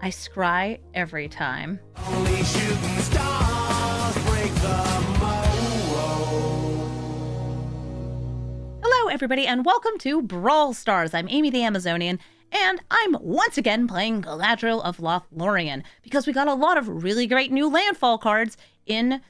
I scry every time. Only shooting stars break the mold. Hello, everybody, and welcome to Brawl Stars. I'm Amy the Amazonian, and I'm once again playing Galadriel of Lothlorien, because we got a lot of really great new landfall cards in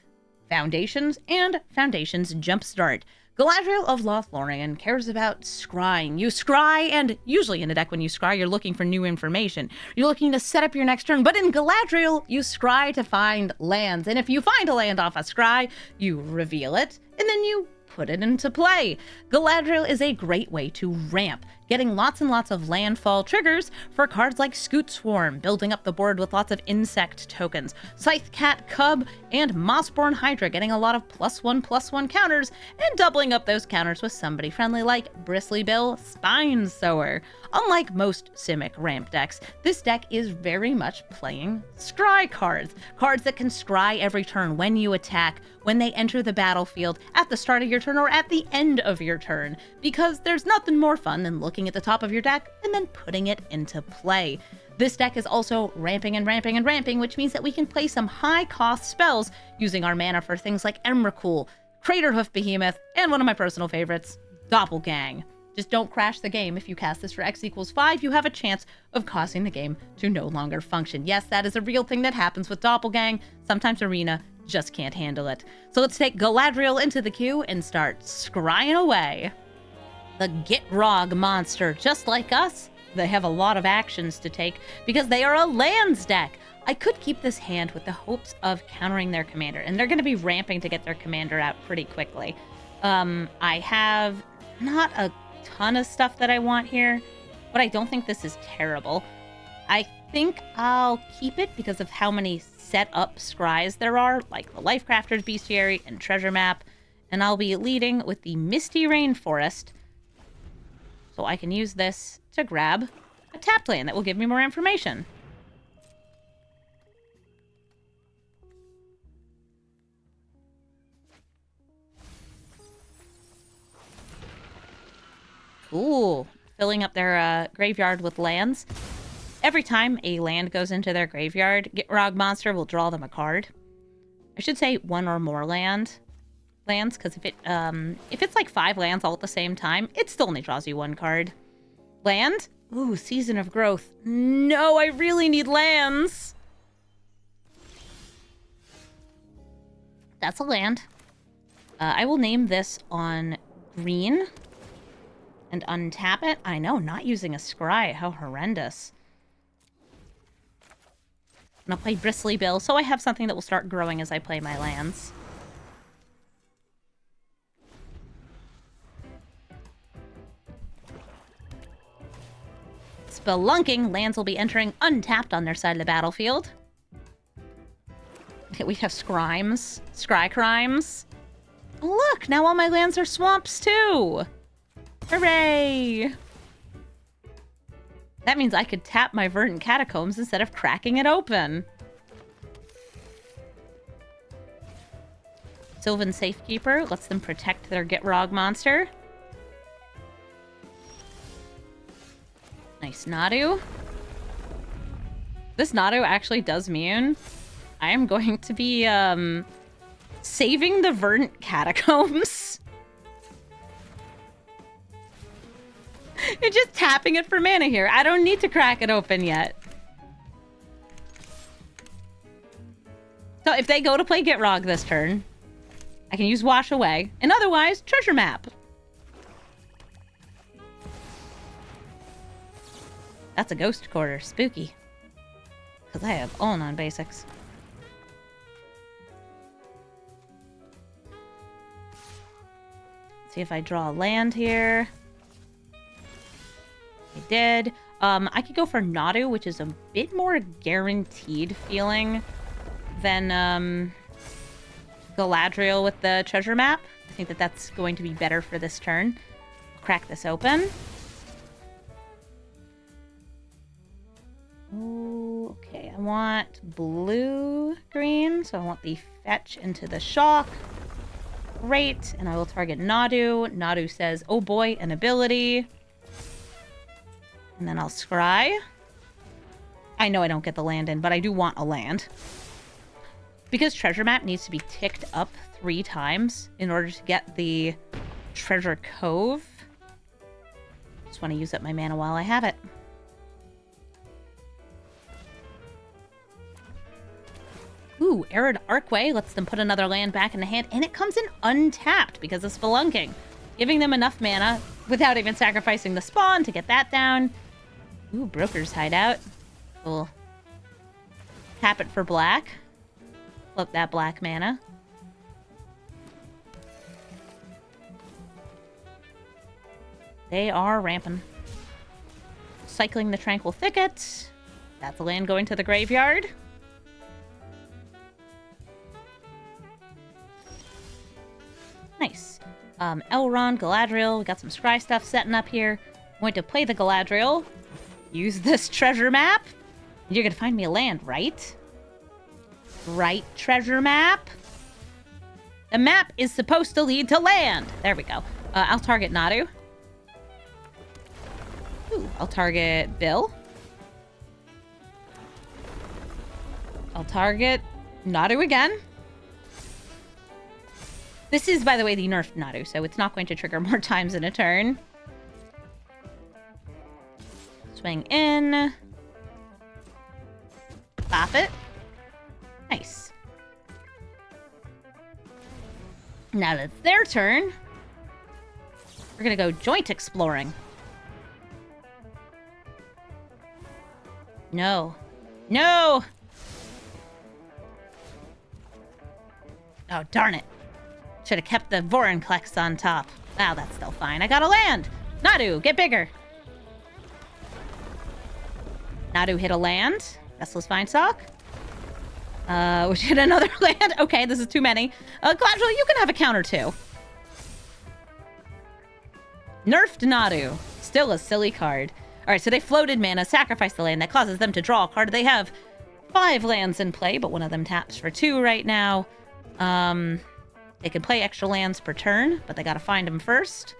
Foundations and Foundations Jumpstart. Galadriel of Lothlorien cares about scrying. You scry, and usually in a deck when you scry, you're looking for new information. You're looking to set up your next turn, but in Galadriel, you scry to find lands. And if you find a land off a scry, you reveal it, and then you put it into play. Galadriel is a great way to ramp, getting lots and lots of landfall triggers for cards like Scoot Swarm, building up the board with lots of insect tokens, Scythe Cat Cub, and Mossborn Hydra, getting a lot of +1/+1 counters, and doubling up those counters with somebody friendly like Bristly Bill Spine Sower. Unlike most Simic ramp decks, this deck is very much playing scry cards. Cards that can scry every turn when you attack, when they enter the battlefield, at the start of your turn, or at the end of your turn, because there's nothing more fun than looking at the top of your deck and then putting it into play. This deck is also ramping and ramping and ramping, which means that we can play some high-cost spells using our mana for things like Emrakul, Craterhoof Behemoth, and one of my personal favorites, Doppelgang. Just don't crash the game. If you cast this for X=5, you have a chance of causing the game to no longer function. Yes, that is a real thing that happens with Doppelgang. Sometimes Arena just can't handle it. So let's take Galadriel into the queue and start scrying away. The Gitrog monster, just like us, they have a lot of actions to take because they are a lands deck. I could keep this hand with the hopes of countering their commander, and they're going to be ramping to get their commander out pretty quickly. I have not a ton of stuff that I want here, but I don't think this is terrible. I think I'll keep it because of how many set up scries there are, like the Lifecrafter's Bestiary and Treasure Map, and I'll be leading with the Misty Rainforest, so I can use this to grab a tapped land that will give me more information. Ooh, filling up their graveyard with lands. Every time a land goes into their graveyard, Gitrog Monster will draw them a card. I should say one or more lands, because if it's like 5 lands all at the same time, it still only draws you one card. Land? Ooh, Season of Growth. No, I really need lands. That's a land. I will name this on green and untap it. I know, not using a scry. How horrendous. And I'll play Bristly Bill, so I have something that will start growing as I play my lands. Spelunking, lands will be entering untapped on their side of the battlefield. Okay, we have Scry Crimes. Look, now all my lands are swamps too! Hooray! That means I could tap my Verdant Catacombs instead of cracking it open. Sylvan Safekeeper lets them protect their Gitrog monster. Nice Nadu. This Nadu actually does mean I am going to be saving the Verdant Catacombs. You're just tapping it for mana here. I don't need to crack it open yet. So if they go to play Gitrog this turn, I can use Wash Away. And otherwise, Treasure Map. That's a Ghost Quarter. Spooky. Because I have all non-basics. See if I draw a land here. I did. I could go for Nadu, which is a bit more guaranteed feeling than Galadriel with the Treasure Map. I think that that's going to be better for this turn. Crack this open. Ooh, okay, I want blue-green, so I want the fetch into the shock. Great, and I will target Nadu. Nadu says, oh boy, an ability. And then I'll scry. I know I don't get the land in, but I do want a land. Because treasure map needs to be ticked up 3 times in order to get the treasure cove. Just want to use up my mana while I have it. Ooh, Arid Archway lets them put another land back in the hand, and it comes in untapped because of Spelunking, giving them enough mana without even sacrificing the spawn to get that down. Ooh, Broker's Hideout. We'll tap it for black. Flip that black mana. They are ramping. Cycling the Tranquil Thicket. That's the land going to the graveyard. Nice. Elrond, Galadriel. We got some Scry stuff setting up here. I'm going to play the Galadriel. Use this treasure map. You're going to find me a land, right? Right, treasure map? The map is supposed to lead to land. There we go. I'll target Nadu. Ooh, I'll target Bill. I'll target Nadu again. This is, by the way, the nerfed Nadu, so it's not going to trigger more times in a turn. Swing in. Pop it. Nice. Now that it's their turn, we're going to go joint exploring. No. No! Oh, darn it. Should have kept the Vorinclex on top. Wow, that's still fine. I got a land! Nadu, get bigger! Nadu hit a land. Restless Vinestock. Which hit another land. Okay, this is too many. Galadriel, you can have a counter too. Nerfed Nadu. Still a silly card. Alright, so they floated mana, sacrificed the land. That causes them to draw a card. They have 5 lands in play, but one of them taps for 2 right now. They can play extra lands per turn, but they gotta find them first.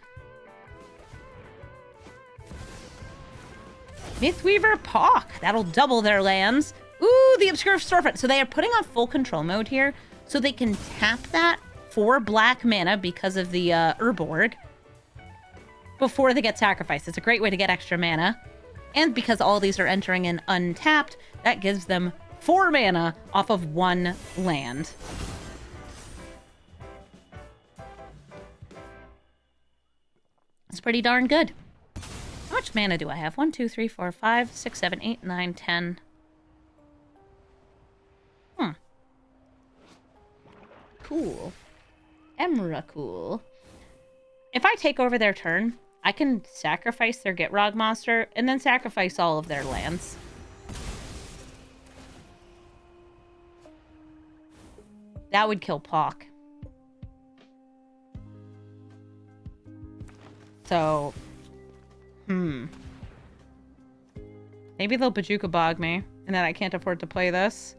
Mythweaver Pawk. That'll double their lands. Ooh, the Obscure Storefront. So they are putting on full control mode here, so they can tap that for black mana because of the Urborg before they get sacrificed. It's a great way to get extra mana. And because all these are entering in untapped, that gives them 4 mana off of 1 land. It's pretty darn good. How much mana do I have? 1, 2, 3, 4, 5, 6, 7, 8, 9, 10. Cool. Emrakul. If I take over their turn, I can sacrifice their Gitrog monster and then sacrifice all of their lands. That would kill Pawk. So, maybe they'll Bajuka Bog me, and then I can't afford to play this.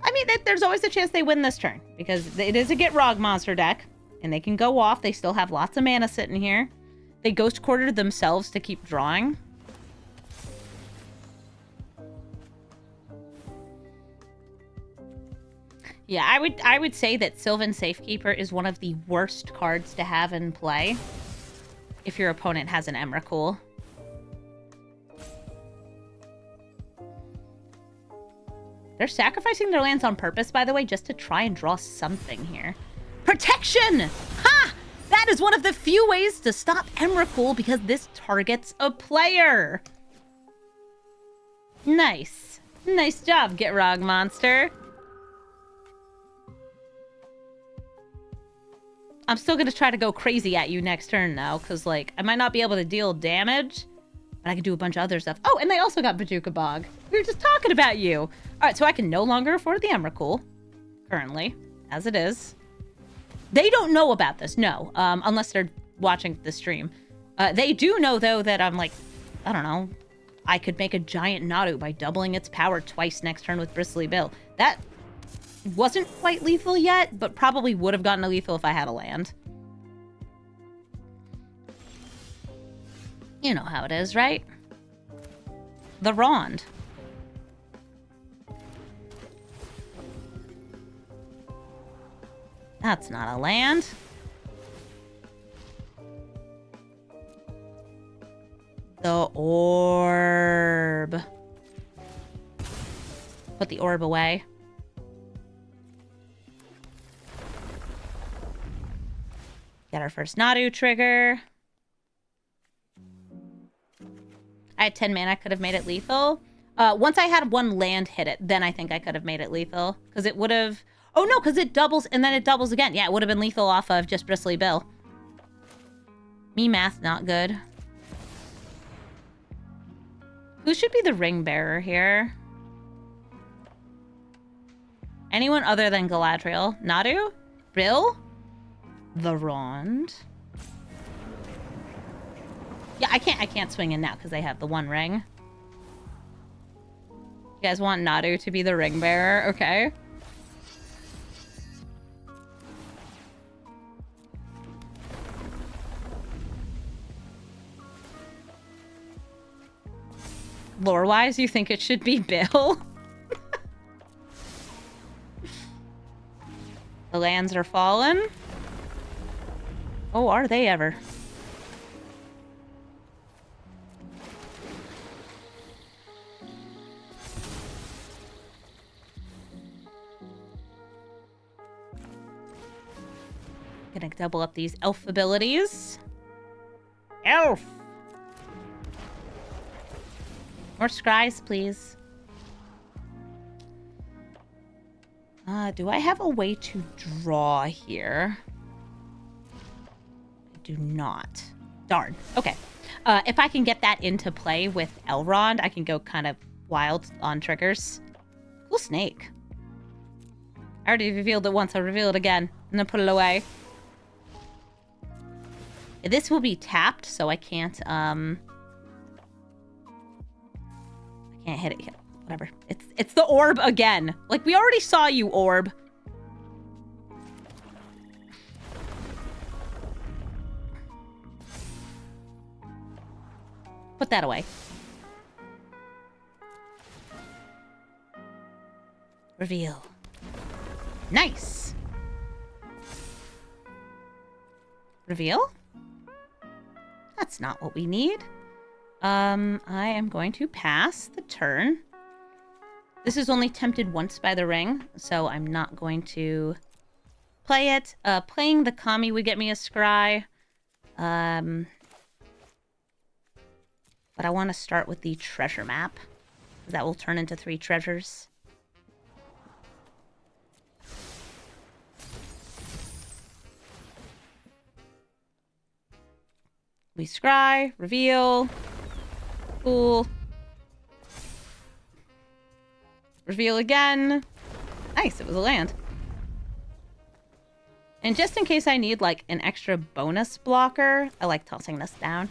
I mean, there's always a chance they win this turn, because it is a Gitrog monster deck, and they can go off. They still have lots of mana sitting here. They Ghost Quartered themselves to keep drawing. Yeah, I would say that Sylvan Safekeeper is one of the worst cards to have in play if your opponent has an Emrakul. They're sacrificing their lands on purpose, by the way, just to try and draw something here. Protection! Ha! That is one of the few ways to stop Emrakul because this targets a player. Nice. Nice job, Gitrog monster. I'm still going to try to go crazy at you next turn, though, because, like, I might not be able to deal damage, but I can do a bunch of other stuff. Oh, and they also got Bajuka Bog. We were just talking about you. All right, so I can no longer afford the Emrakul, currently, as it is. They don't know about this, no, unless they're watching the stream. They do know, though, that I'm, like, I don't know, I could make a giant Nadu by doubling its power twice next turn with Bristly Bill. That wasn't quite lethal yet, but probably would have gotten a lethal if I had a land. You know how it is, right? The Rond. That's not a land. The orb. Put the orb away. Get our first Nadu trigger. I had 10 mana, could have made it lethal. Once I had one land hit it, then I think I could have made it lethal. Because it would have... Oh no, because it doubles and then it doubles again. Yeah, it would have been lethal off of just Bristly Bill. Me math, not good. Who should be the ring bearer here? Anyone other than Galadriel? Nadu? Bill? The Rond? Yeah, I can't swing in now because they have the one ring. You guys want Nadu to be the ring bearer? Okay. Lore-wise, you think it should be Bill? The lands are fallen. Oh, are they ever? Gonna double up these elf abilities. Elf! More scries, please. Do I have a way to draw here? I do not. Darn. Okay. If I can get that into play with Elrond, I can go kind of wild on triggers. Cool snake. I already revealed it once. I'll reveal it again. And then put it away. This will be tapped, so I can't hit it yet. Whatever. It's the orb again. Like, we already saw you, orb. Put that away. Reveal. Nice. Reveal? That's not what we need. I am going to pass the turn. This is only tempted once by the ring, so I'm not going to play it. Playing the Kami would get me a Scry. But I want to start with the treasure map. That will turn into 3 treasures. We scry, reveal. Cool. Reveal again. Nice, it was a land. And just in case I need, like, an extra bonus blocker, I like tossing this down.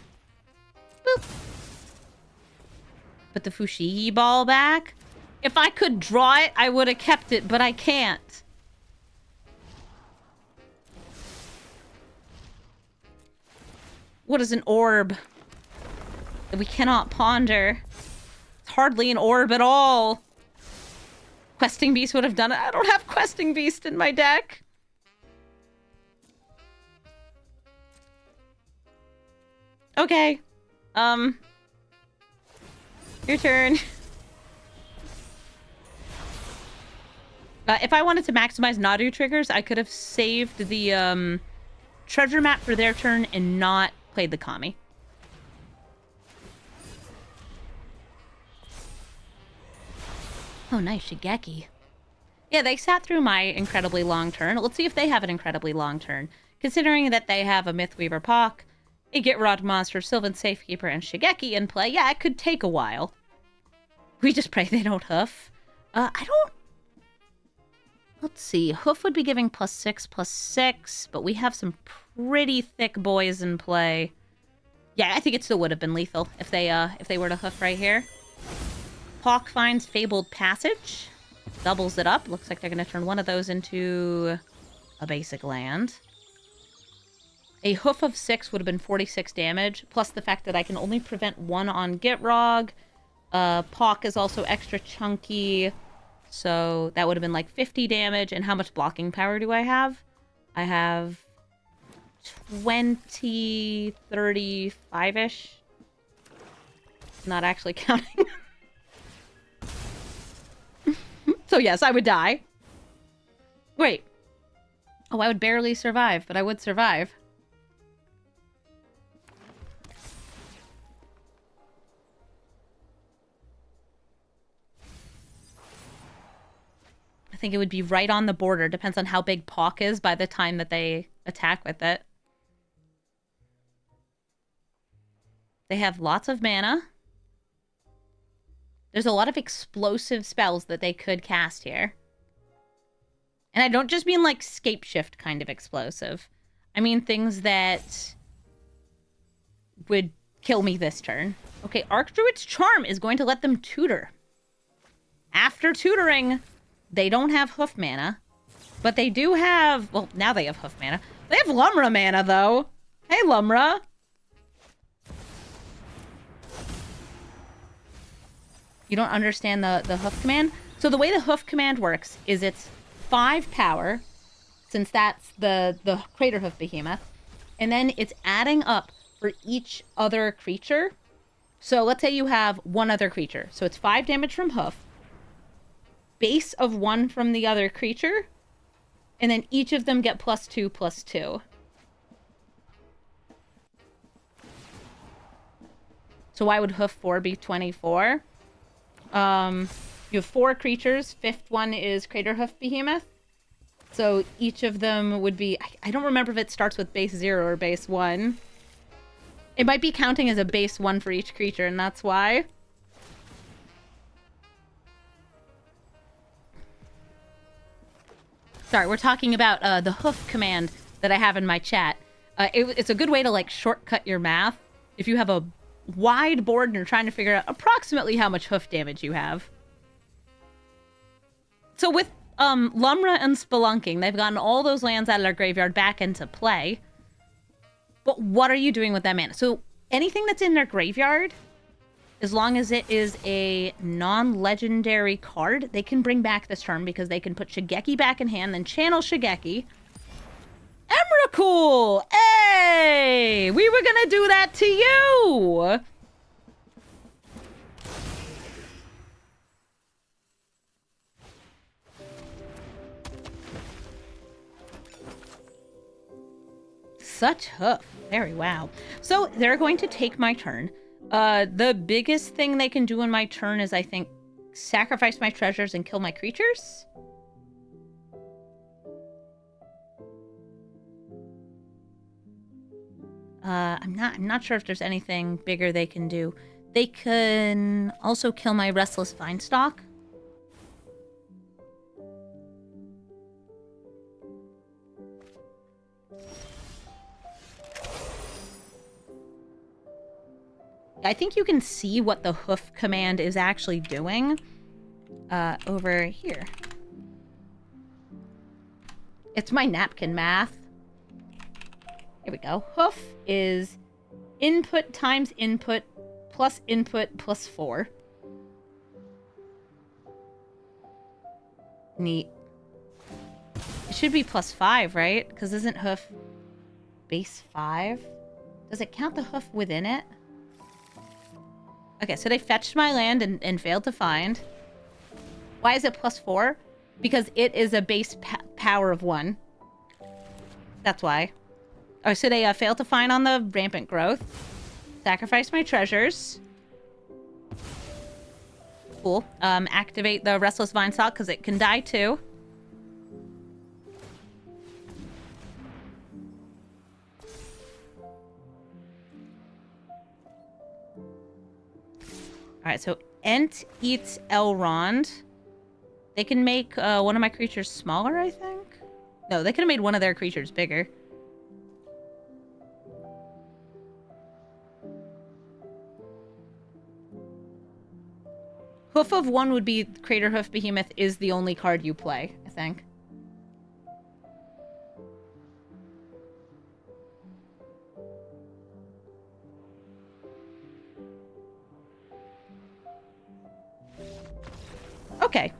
Boop. Put the Fushigi ball back. If I could draw it, I would have kept it, but I can't. What is an orb that we cannot ponder? It's hardly an orb at all. Questing Beast would have done it. I don't have Questing Beast in my deck. Okay. Your turn. If I wanted to maximize Nadu triggers, I could have saved the treasure map for their turn and not played the Kami. Oh, nice. Shigeki. Yeah, they sat through my incredibly long turn. Let's see if they have an incredibly long turn. Considering that they have a Mythweaver Pock, a Gitrog monster, Sylvan Safekeeper, and Shigeki in play, yeah, it could take a while. We just pray they don't hoof. I don't... Let's see. Hoof would be giving +6/+6, but we have some pretty thick boys in play. Yeah, I think it still would have been lethal if they were to hoof right here. Hawk finds Fabled Passage. Doubles it up. Looks like they're going to turn one of those into a basic land. A Hoof of 6 would have been 46 damage, plus the fact that I can only prevent 1 on Gitrog. Pock is also extra chunky, so that would have been like 50 damage. And how much blocking power do I have? I have 20, 35-ish. Not actually counting. So yes, I would die. Wait. Oh, I would barely survive, but I would survive. I think it would be right on the border. Depends on how big Pock is by the time that they attack with it. They have lots of mana. There's a lot of explosive spells that they could cast here. And I don't just mean like scape shift kind of explosive. I mean things that would kill me this turn. Okay, Archdruid's Charm is going to let them tutor. After tutoring, they don't have hoof mana. But they do have... Well, now they have hoof mana. They have Lumra mana, though. Hey, Lumra. You don't understand the hoof command? So the way the hoof command works is it's 5 power, since that's the Crater Hoof Behemoth, and then it's adding up for each other creature. So let's say you have one other creature. So it's 5 damage from hoof, base of 1 from the other creature, and then each of them get +2/+2. So why would hoof 4 be 24? You have 4 creatures. 5th one is Crater Hoof Behemoth. So each of them would be... I don't remember if it starts with base 0 or base 1. It might be counting as a base 1 for each creature, and that's why. Sorry, we're talking about the hoof command that I have in my chat. It's a good way to, like, shortcut your math. If you have a wide board and you're trying to figure out approximately how much hoof damage you have. So with Lumra and Spelunking, they've gotten all those lands out of their graveyard back into play. But what are you doing with that mana? So anything that's in their graveyard, as long as it is a non-legendary card, they can bring back this turn because they can put Shigeki back in hand, then channel Shigeki. Emrakul! Hey! We were gonna do that to you! Such hoof. Very wow. So they're going to take my turn. The biggest thing they can do in my turn is, I think, sacrifice my treasures and kill my creatures. I'm not sure if there's anything bigger they can do. They can also kill my Restless Vinestalk. I think you can see what the hoof command is actually doing over here. It's my napkin math. Here we go. Hoof is input times input plus input plus 4. Neat. It should be plus 5, right? Because isn't hoof base 5? Does it count the hoof within it? Okay, so they fetched my land and failed to find. Why is it plus 4? Because it is a base power of 1. That's why. Oh, so they failed to find on the Rampant Growth. Sacrifice my treasures. Cool. Activate the Restless Vinestalk because it can die too. Alright, so Ent eats Elrond. They can make one of my creatures smaller, I think? No, they could have made one of their creatures bigger. Hoof of 1 would be Crater Hoof Behemoth is the only card you play, I think. Okay.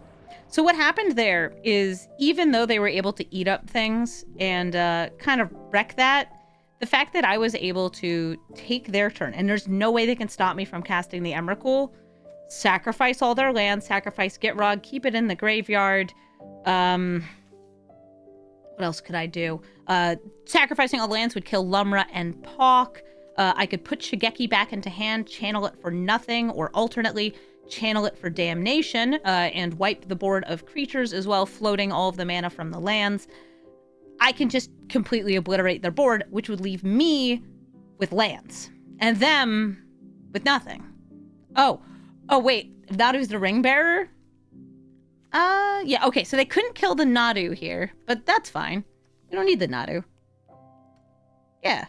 So what happened there is, even though they were able to eat up things and kind of wreck that, the fact that I was able to take their turn, and there's no way they can stop me from casting the Emrakul, sacrifice all their land, sacrifice Gitrog, keep it in the graveyard. What else could I do? Sacrificing all lands would kill Lumra and Pawk. I could put Shigeki back into hand, channel it for nothing, or alternately channel it for damnation, and wipe the board of creatures as well, floating all of the mana from the lands. I can just completely obliterate their board, which would leave me with lands, and them with nothing. Oh wait, Nadu's the ring bearer? Yeah, okay, so they couldn't kill the Nadu here, but that's fine. We don't need the Nadu. Yeah.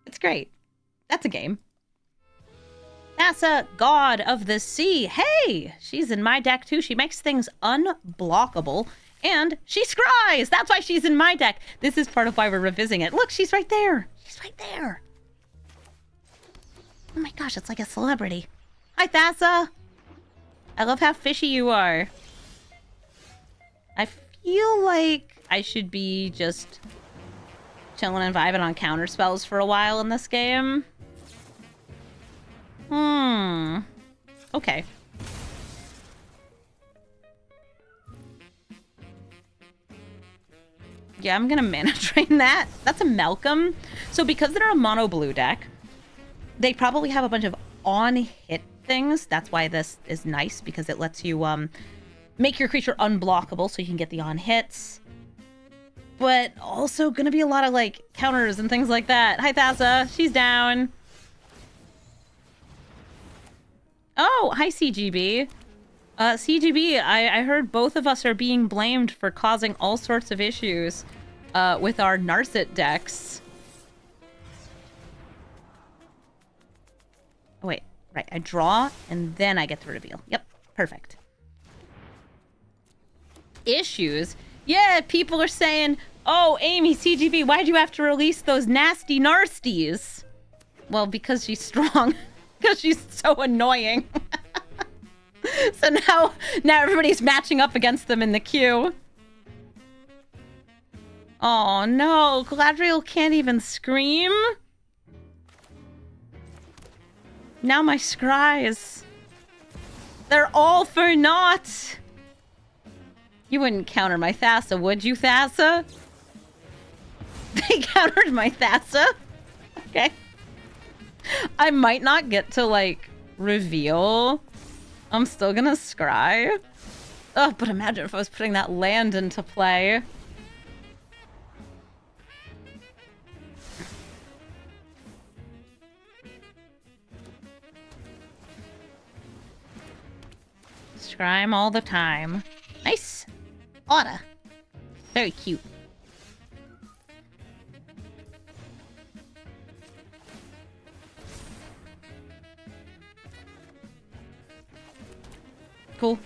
It's great. That's a game. Thassa, God of the Sea. Hey! She's in my deck too. She makes things unblockable. And she scries! That's why she's in my deck. This is part of why we're revisiting it. Look, she's right there. She's right there. Oh my gosh, it's like a celebrity. Hi, Thassa. I love how fishy you are. I feel like I should be just chilling and vibing on counter spells for a while in this game. Okay. Yeah, I'm gonna mana drain that. That's a Malcolm. So because they're a mono blue deck, they probably have a bunch of on-hit things. That's why this is nice, because it lets you make your creature unblockable so you can get the on-hits. But also gonna be a lot of like counters and things like that. Hi, Thassa. She's down. Oh, hi, CGB. CGB, I heard both of us are being blamed for causing all sorts of issues with our Narset decks. Oh, wait, right, I draw and then I get to reveal. Yep, perfect. Issues? Yeah, people are saying, oh, Amy, CGB, why'd you have to release those nasty narsties? Well, because she's strong. Because she's so annoying. So now everybody's matching up against them in the queue. Oh no, Galadriel can't even scream? Now my scries. They're all for naught. You wouldn't counter my Thassa, would you, Thassa? They countered my Thassa? Okay. I might not get to, like, reveal. I'm still gonna scry. Oh, but imagine if I was putting that land into play. Scry 'em all the time. Nice. Otta. Very cute. Cool.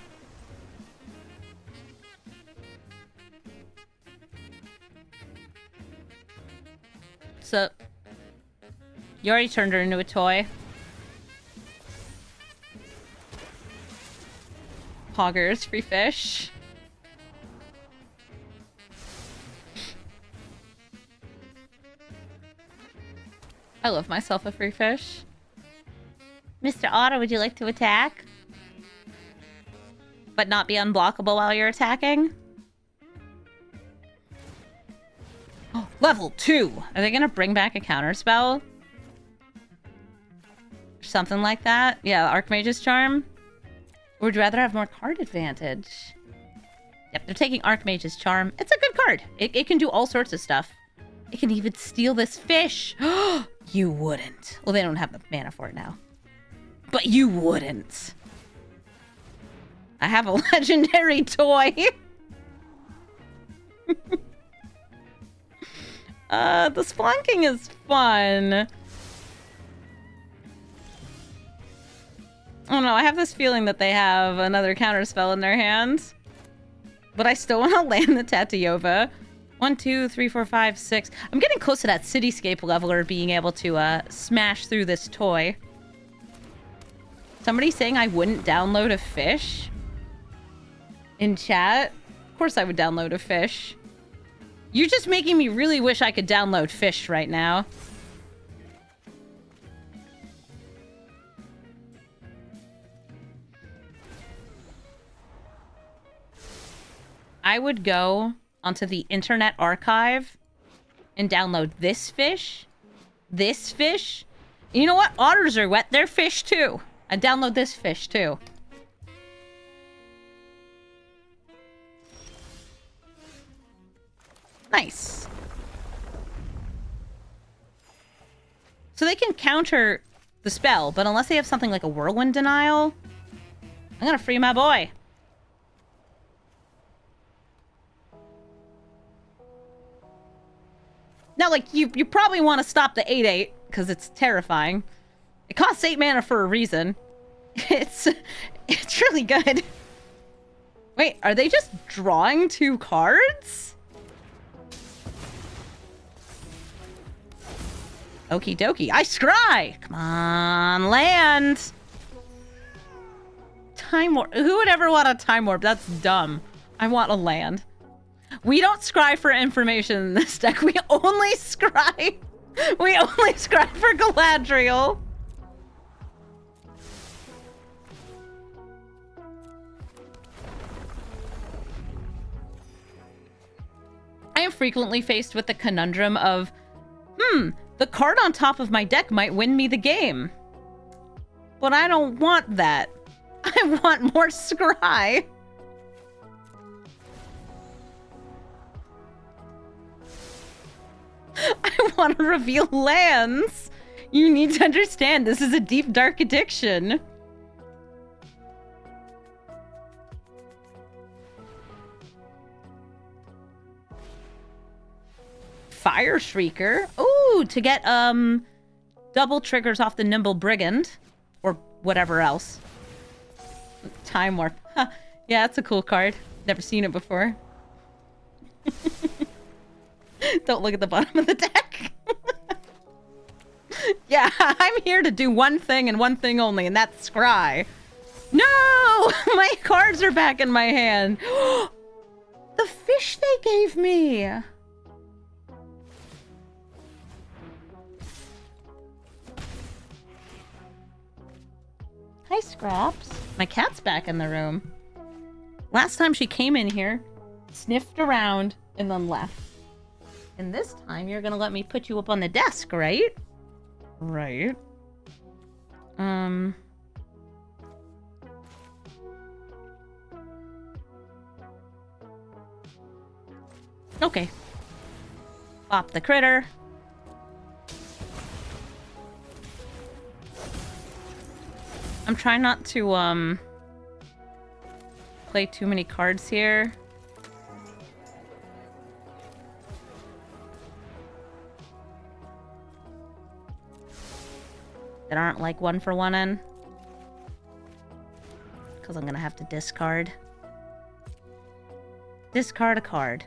So, you already turned her into a toy. Poggers, free fish. I love myself a free fish. Mr. Otter, would you like to attack? But not be unblockable while you're attacking? Oh, level 2! Are they gonna bring back a counter spell? Something like that? Yeah, Archmage's Charm? Or would you rather have more card advantage? Yep, they're taking Archmage's Charm. It's a good card. It can do all sorts of stuff. It can even steal this fish. You wouldn't. Well, they don't have the mana for it now. But you wouldn't. I have a legendary toy. The Splunking is fun. I don't know, I have this feeling that they have another counter spell in their hands. But I still want to land the Tatiyova. 1, 2, 3, 4, 5, 6. I'm getting close to that Cityscape leveler being able to smash through this toy. Somebody saying I wouldn't download a fish in chat. Of course I would download a fish. You're just making me really wish I could download fish right now. I would go onto the Internet Archive and download this fish. This fish. You know what? Otters are wet. They're fish too. I'd download this fish too. Nice. So they can counter the spell, but unless they have something like a whirlwind denial, I'm gonna free my boy. Now, like, you probably want to stop the 8/8, because it's terrifying. It costs 8 mana for a reason. It's really good. Wait, are they just drawing 2 cards? Okie dokie. I scry! Come on, land! Time warp. Who would ever want a time warp? That's dumb. I want a land. We don't scry for information in this deck. We only scry. We only scry for Galadriel. I am frequently faced with the conundrum of, the card on top of my deck might win me the game. But I don't want that. I want more scry. I want to reveal lands. You need to understand, this is a deep, dark addiction. Fire Shrieker. Ooh, to get double triggers off the Nimble Brigand. Or whatever else. Time Warp. Huh. Yeah, that's a cool card. Never seen it before. Don't look at the bottom of the deck. Yeah, I'm here to do one thing and one thing only, and that's scry. No! My cards are back in my hand. The fish they gave me. Hi, Scraps. My cat's back in the room. Last time she came in here, sniffed around, and then left. And this time, you're gonna let me put you up on the desk, right? Right. Okay. Pop the critter. I'm trying not to, play too many cards here. That aren't like 1-for-1 in. Because I'm gonna have to discard. Discard a card.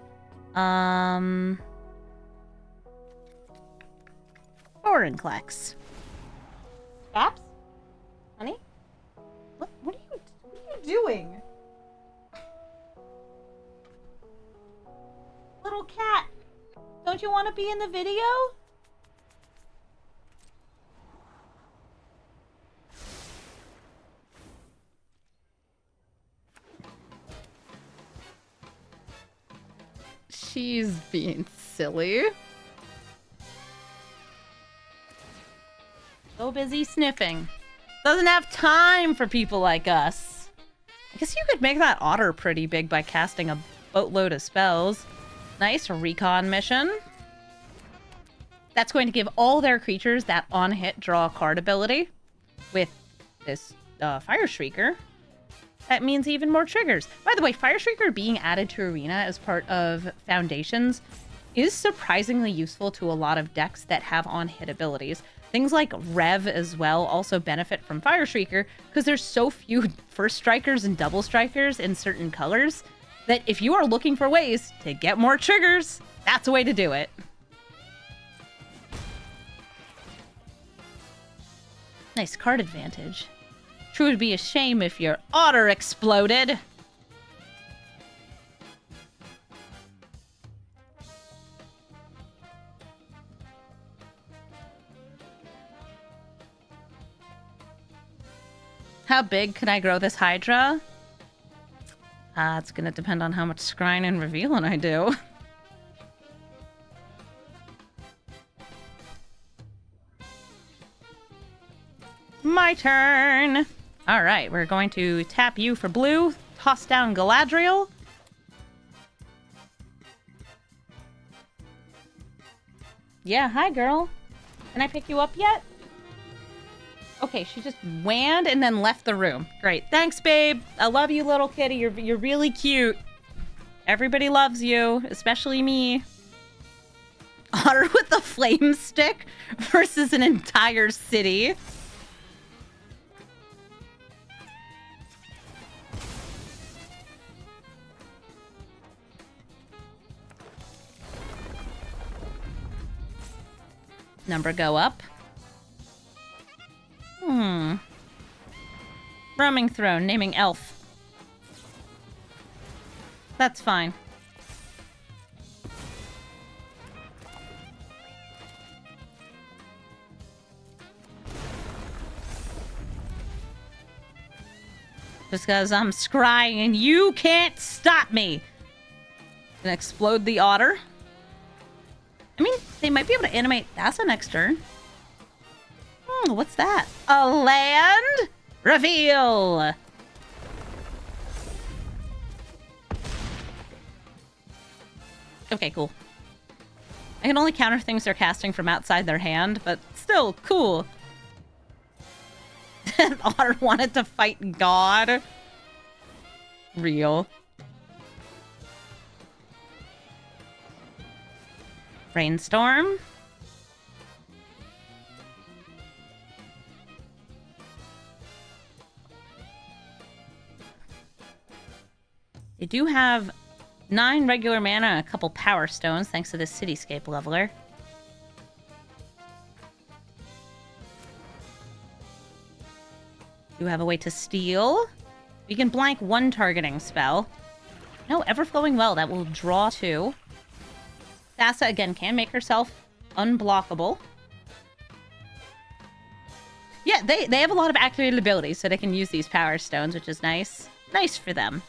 Vorinclex. Pops? Honey? What are you doing? Little cat, don't you want to be in the video? She's being silly. So busy sniffing. Doesn't have time for people like us. I guess you could make that otter pretty big by casting a boatload of spells. Nice recon mission. That's going to give all their creatures that on-hit draw a card ability. With this Fire Shrieker. That means even more triggers. By the way, Fire Shrieker being added to Arena as part of Foundations is surprisingly useful to a lot of decks that have on-hit abilities. Things like Rev as well also benefit from Fire Shrieker because there's so few first strikers and double strikers in certain colors that if you are looking for ways to get more triggers, that's a way to do it. Nice card advantage. Sure would be a shame if your otter exploded. How big can I grow this Hydra? It's gonna depend on how much scrying and revealing I do. My turn! Alright, we're going to tap you for blue, toss down Galadriel. Yeah, hi girl. Can I pick you up yet? Okay, she just wanned and then left the room. Great. Thanks, babe. I love you, little kitty. You're really cute. Everybody loves you, especially me. Otter with a flame stick versus an entire city. Number go up. Roaming throne, naming elf. That's fine. Just because I'm scrying and you can't stop me. Gonna explode the otter. I mean, they might be able to animate Thassa next turn. What's that? A land reveal! Okay, cool. I can only counter things they're casting from outside their hand, but still, cool. Otter wanted to fight God. Real. Rainstorm. They do have 9 regular mana and a couple power stones thanks to this cityscape leveler. You have a way to steal. You can blank 1 targeting spell. No, Everflowing Well, that will draw 2. Thassa, again, can make herself unblockable. Yeah, they have a lot of activated abilities, so they can use these power stones, which is nice. Nice for them.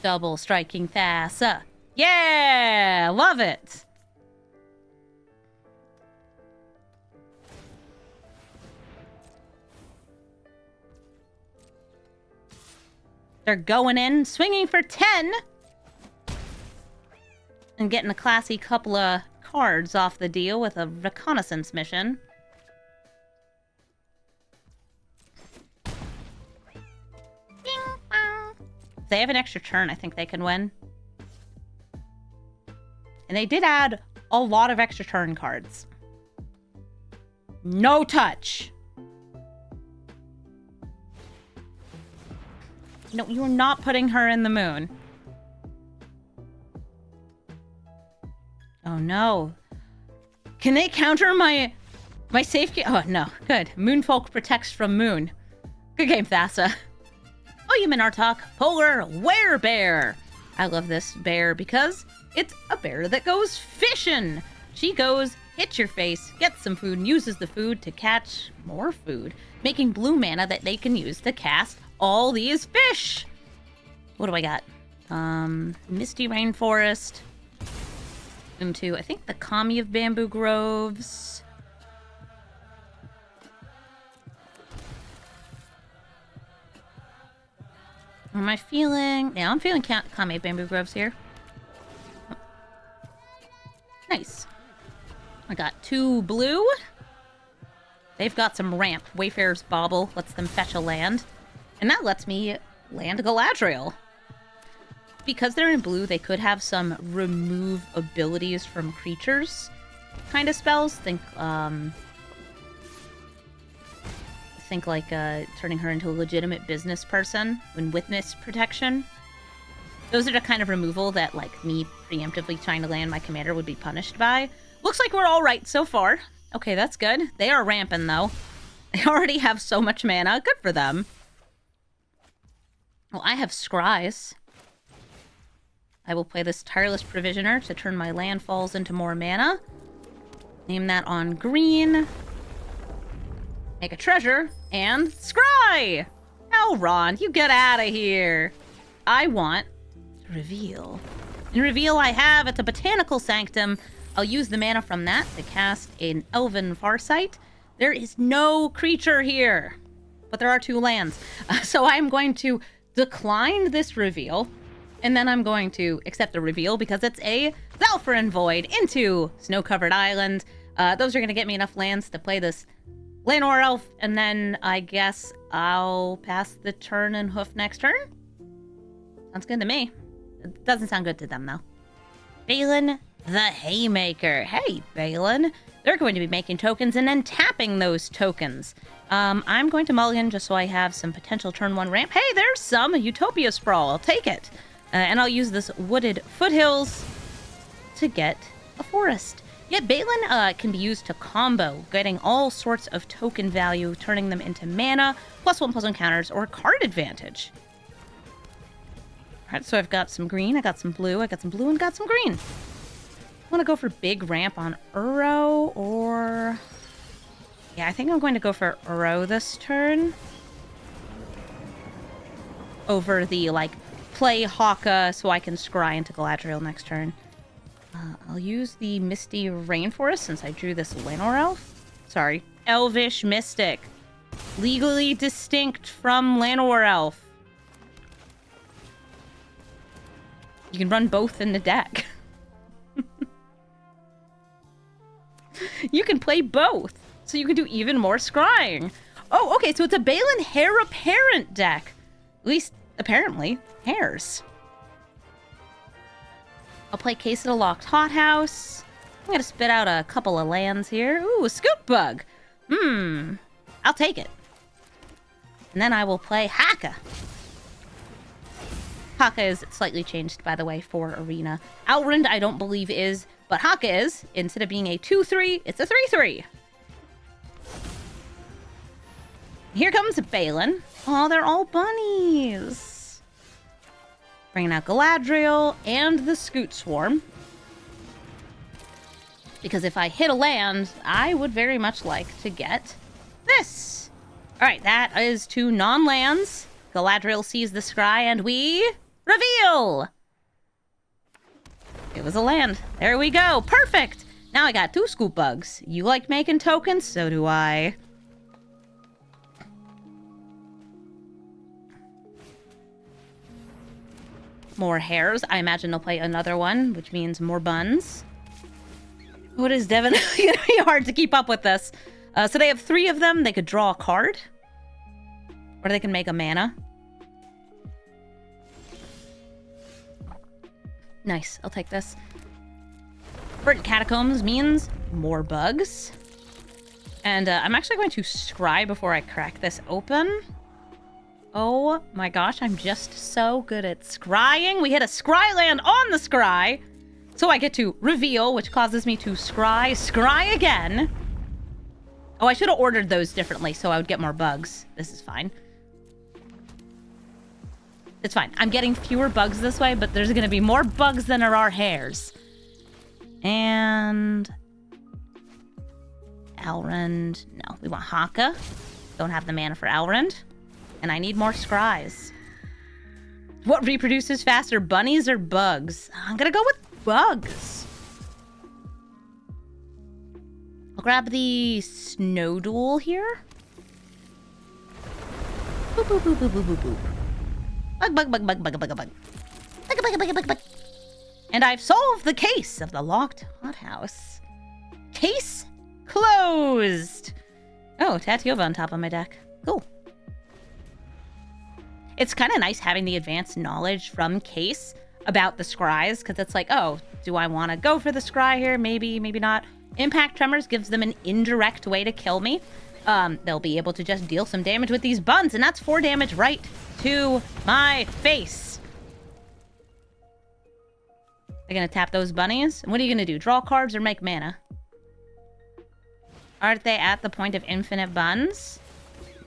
Double striking Thassa. Yeah! Love it! They're going in, swinging for 10! And getting a classy couple of cards off the deal with a reconnaissance mission. If they have an extra turn, I think they can win. And they did add a lot of extra turn cards. No touch. No, you're not putting her in the moon. Oh no. Can they counter my safe game? Oh no, good. Moonfolk protects from moon. Good game, Thassa. Oh, you Minartok, Polar Werebear. I love this bear because it's a bear that goes fishing. She goes, hits your face, gets some food, and uses the food to catch more food, making blue mana that they can use to cast all these fish. What do I got? Misty Rainforest. Into, I think, the Kami of Bamboo Groves. Am I feeling... Yeah, I'm feeling Kami of Bamboo Groves here. Oh. Nice. I got 2 blue. They've got some ramp. Wayfarer's Bauble lets them fetch a land. And that lets me land Galadriel. Because they're in blue, they could have some remove abilities from creatures kind of spells. Think like turning her into a legitimate business person and witness protection. Those are the kind of removal that, like, me preemptively trying to land my commander would be punished by. Looks like we're all right so far. Okay, that's good. They are ramping, though. They already have so much mana. Good for them. Well, I have Scries. I will play this Tireless Provisioner to turn my landfalls into more mana. Name that on green. Make a treasure, and Scry! Elrond, you get out of here. I want to reveal. In reveal I have, it's a Botanical Sanctum. I'll use the mana from that to cast an Elven Farsight. There is no creature here, but there are 2 lands. So I'm going to decline this reveal, and then I'm going to accept the reveal because it's a Zalfrin Void into Snow-Covered Island. Those are going to get me enough lands to play this Llanowar Elf, and then I guess I'll pass the turn and hoof next turn. Sounds good to me. It doesn't sound good to them, though. Balin the Haymaker. Hey, Balin. They're going to be making tokens and then tapping those tokens. I'm going to mulligan just so I have some potential turn 1 ramp. Hey, there's some Utopia Sprawl. I'll take it. And I'll use this Wooded Foothills to get a forest. Yet Balin can be used to combo, getting all sorts of token value, turning them into mana, +1/+1 counters, or card advantage. Alright, so I've got some green, I got some blue, I got some blue, and got some green. I want to go for big ramp on Uro, or... Yeah, I think I'm going to go for Uro this turn. Over the, like, play Haka so I can scry into Galadriel next turn. I'll use the Misty Rainforest since I drew this Llanowar Elf. Sorry, Elvish Mystic. Legally distinct from Llanowar Elf. You can run both in the deck. You can play both, so you can do even more scrying. Oh, okay, so it's a Balin Heir Apparent deck. At least, apparently, hairs. I'll play Case of the Locked Hothouse. I'm gonna spit out a couple of lands here. Ooh, Scoop Bug. I'll take it. And then I will play Haka. Haka is slightly changed, by the way, for Arena. Elrond, I don't believe is, but Haka is. Instead of being a 2/3, it's a 3/3. Here comes Balin. Oh, they're all bunnies. Bringing out Galadriel and the Scoot Swarm. Because if I hit a land, I would very much like to get this. Alright, that is 2 non-lands. Galadriel sees the scry and we reveal! It was a land. There we go. Perfect! Now I got 2 Scoop Bugs. You like making tokens? So do I. More hairs. I imagine they'll play another one, which means more buns. Oh, it is definitely going to be hard to keep up with this. So they have 3 of them. They could draw a card. Or they can make a mana. Nice. I'll take this. Burnt Catacombs means more bugs. And I'm actually going to scry before I crack this open. Oh my gosh, I'm just so good at scrying. We hit a scry land on the scry. So I get to reveal, which causes me to scry again. Oh, I should have ordered those differently so I would get more bugs. This is fine. It's fine. I'm getting fewer bugs this way, but there's going to be more bugs than there are hairs. And... Elrond. No, we want Haka. Don't have the mana for Elrond. And I need more scries. What reproduces faster, bunnies or bugs? I'm gonna go with bugs. I'll grab the Snow Duel here. Boop, boop, boop, boop, boop, boop, boop. Bug, bug, bug, bug, bug, bug, bug. Bug, bug, bug, bug, bug. And I've solved the case of the locked hothouse. Case closed. Oh, Tatiova on top of my deck. Cool. It's kind of nice having the advanced knowledge from Case about the scries, because it's like, oh, do I want to go for the scry here? Maybe, maybe not. Impact Tremors gives them an indirect way to kill me. They'll be able to just deal some damage with these buns, and that's 4 damage right to my face. They're gonna tap those bunnies. And what are you gonna do? Draw cards or make mana? Aren't they at the point of infinite buns?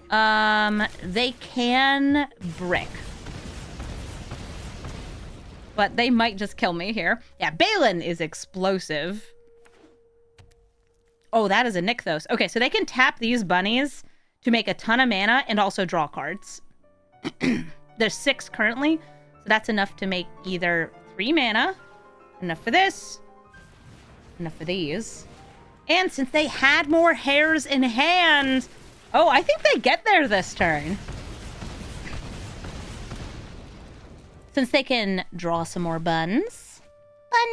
They can brick. But they might just kill me here. Yeah, Balin is explosive. Oh, that is a Nykthos. Okay, so they can tap these bunnies to make a ton of mana and also draw cards. There's 6 currently, so that's enough to make either 3 mana, enough for this, enough for these. And since they had more hairs in hand... Oh, I think they get there this turn. Since they can draw some more buns. Bun.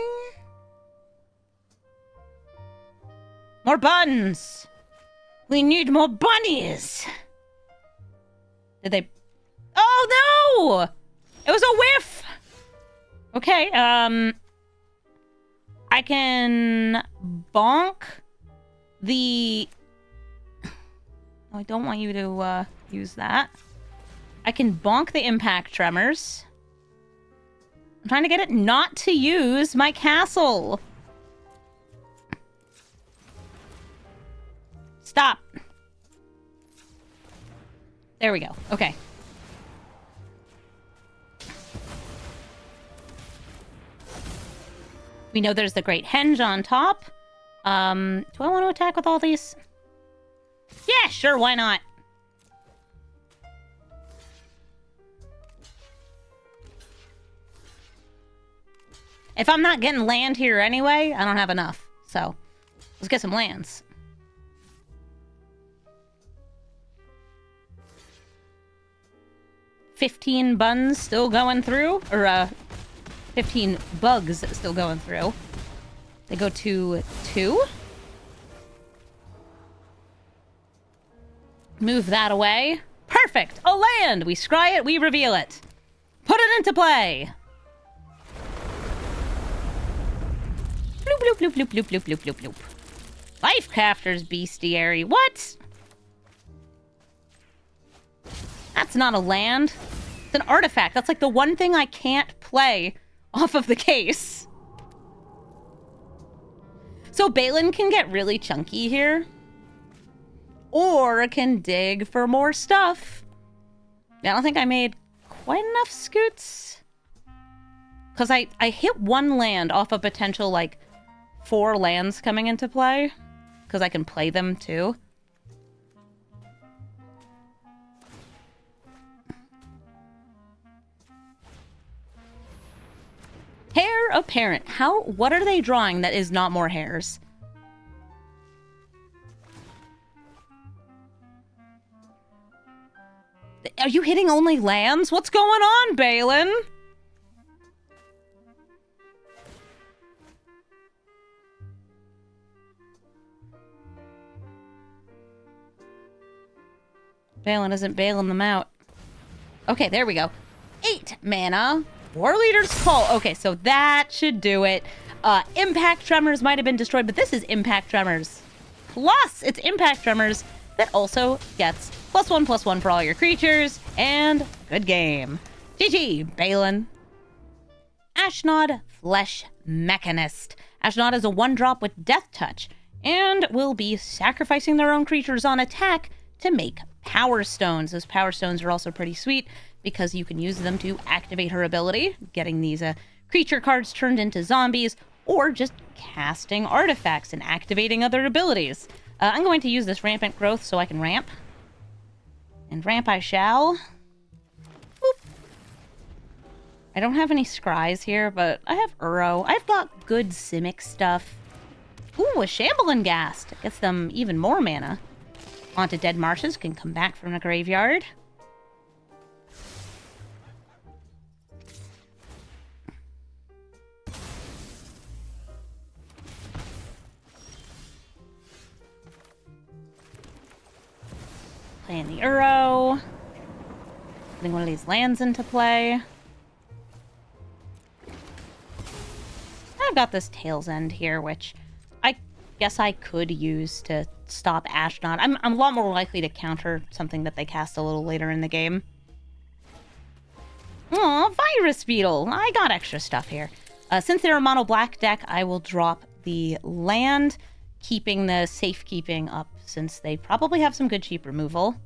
More buns. We need more bunnies. Did they... Oh, no! It was a whiff! Okay, I can bonk the... I don't want you to use that. I can bonk the impact tremors. I'm trying to get it not to use my castle. Stop. There we go. Okay. We know there's the Great Henge on top. Do I want to attack with all these? Yeah, sure, why not? If I'm not getting land here anyway, I don't have enough. So, let's get some lands. $15 buns still going through, or 15 bugs still going through. They go to 2. Move that away. Perfect! A land! We scry it, we reveal it. Put it into play! Bloop, bloop, bloop, bloop, bloop, bloop, bloop, bloop, bloop. Lifecrafter's Bestiary. What? That's not a land. It's an artifact. That's like the one thing I can't play off of the case. So Balin can get really chunky here. Or can dig for more stuff. I don't think I made quite enough scoots. Because I hit 1 land off a potential, like, 4 lands coming into play. Because I can play them, too. Hair apparent. What are they drawing that is not more hairs? Are you hitting only lands? What's going on, Balin? Balin isn't bailing them out. Okay, there we go. 8 mana. War Leader's Call. Okay, so that should do it. Impact Tremors might have been destroyed, but this is Impact Tremors. Plus, it's Impact Tremors that also gets +1/+1 for all your creatures, and good game. GG, Balin. Ashnod, Flesh Mechanist. Ashnod is a 1-drop with Death Touch, and will be sacrificing their own creatures on attack to make Power Stones. Those Power Stones are also pretty sweet, because you can use them to activate her ability, getting these creature cards turned into zombies, or just casting artifacts and activating other abilities. I'm going to use this Rampant Growth so I can ramp. And ramp I shall. Boop. I don't have any Scries here, but I have Uro. I've got good Simic stuff. Ooh, a Shambling Ghast. Gets them even more mana. Haunted Dead Marshes can come back from the graveyard. Playing the Uro. Putting one of these lands into play. I've got this Tail's End here, which I guess I could use to stop Ashnod. I'm a lot more likely to counter something that they cast a little later in the game. Aw, Virus Beetle. I got extra stuff here. Since they're a mono black deck, I will drop the land, keeping the safekeeping up since they probably have some good cheap removal.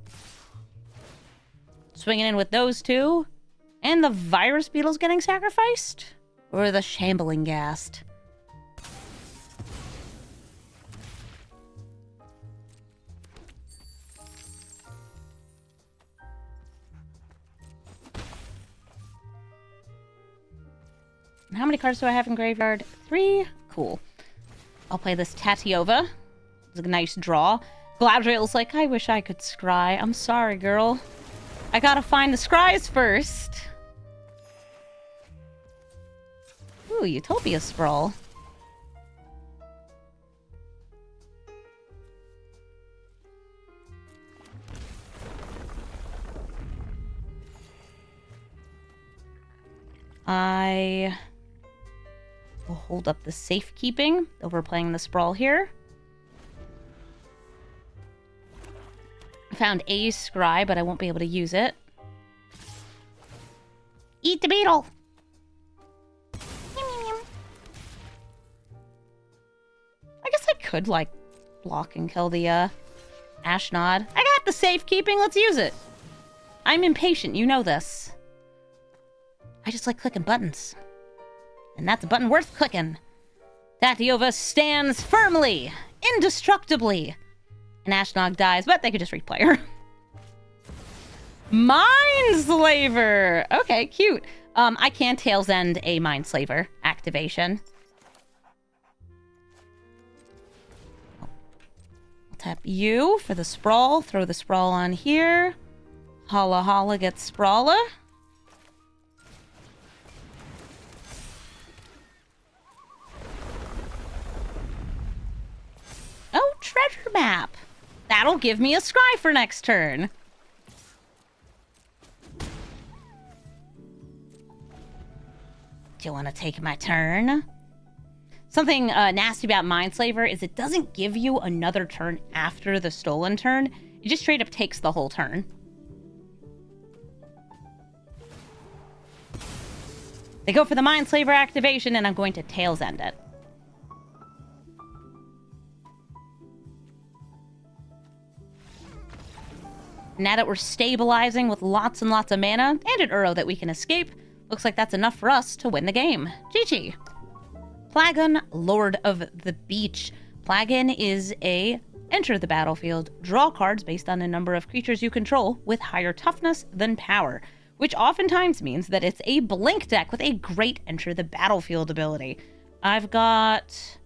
Swinging in with those two. And the virus beetle's getting sacrificed? Or the shambling ghast? How many cards do I have in graveyard? 3? Cool. I'll play this Tatiova. It's a nice draw. Galadriel's like, I wish I could scry. I'm sorry, girl. I gotta find the scries first. Ooh, Utopia Sprawl. I will hold up the safekeeping. We're playing the Sprawl here. I found a Scry, but I won't be able to use it. Eat the beetle! I guess I could, like, block and kill the, Ashnod. I got the safekeeping, let's use it! I'm impatient, you know this. I just like clicking buttons. And that's a button worth clicking. Tatiova stands firmly, indestructibly. And Ashnod dies, but they could just replay her. Mindslaver! Okay, cute. I can Tails End a Mindslaver activation. I'll tap you for the Sprawl. Throw the Sprawl on here. Holla Holla gets Sprawler. Oh, treasure map. That'll give me a Scry for next turn. Do you want to take my turn? Something nasty about Mindslaver is it doesn't give you another turn after the stolen turn. It just straight up takes the whole turn. They go for the Mindslaver activation, and I'm going to Tails End it. Now that we're stabilizing with lots and lots of mana and an Uro that we can escape, looks like that's enough for us to win the game. GG. Plagon, Lord of the Beach. Plagon is a enter the battlefield, draw cards based on a number of creatures you control with higher toughness than power, which oftentimes means that it's a blink deck with a great enter the battlefield ability. I've got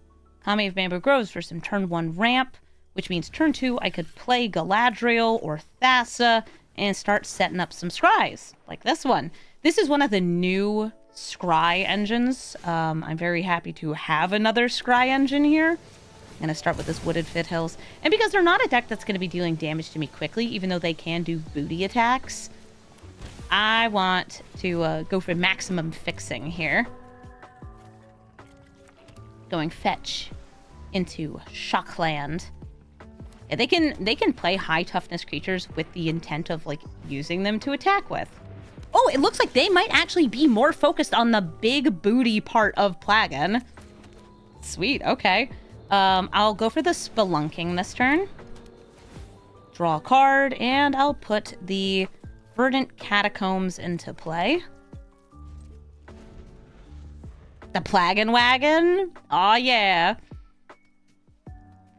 Kami of Bamboo Groves for some turn 1 ramp, which means turn 2 I could play Galadriel or Thassa and start setting up some scries, like this one. This is one of the new Scry engines. I'm very happy to have another Scry engine here. I'm going to start with this Wooded Foothills. And because they're not a deck that's going to be dealing damage to me quickly, even though they can do booty attacks, I want to go for maximum fixing here. Going fetch into Shockland. Yeah, they can play high toughness creatures with the intent of like using them to attack with. Oh, it looks like they might actually be more focused on the big booty part of Plagon. Sweet, okay. I'll go for the Spelunking this turn. Draw a card, and I'll put the Verdant Catacombs into play. The Plagon Wagon? Aw, yeah.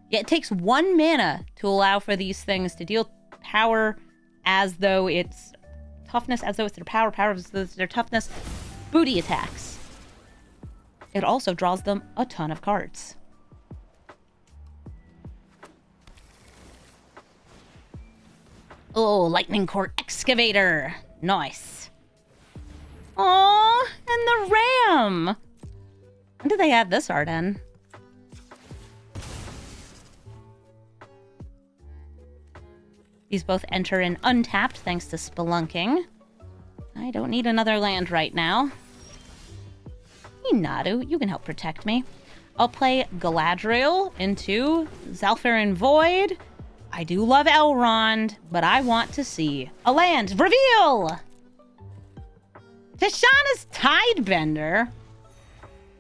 Yeah, it takes 1 mana to allow for these things to deal power as though it's toughness, as though it's their power as though it's their toughness. Booty attacks. It also draws them a ton of cards. Oh, Lightning Core Excavator. Nice. Aw, and the Ram. When did they add this art in? These both enter in untapped thanks to Spelunking. I don't need another land right now. Inadu, you can help protect me. I'll play Galadriel into Zalfarin Void. I do love Elrond, but I want to see a land. Reveal! Tishana's Tidebender.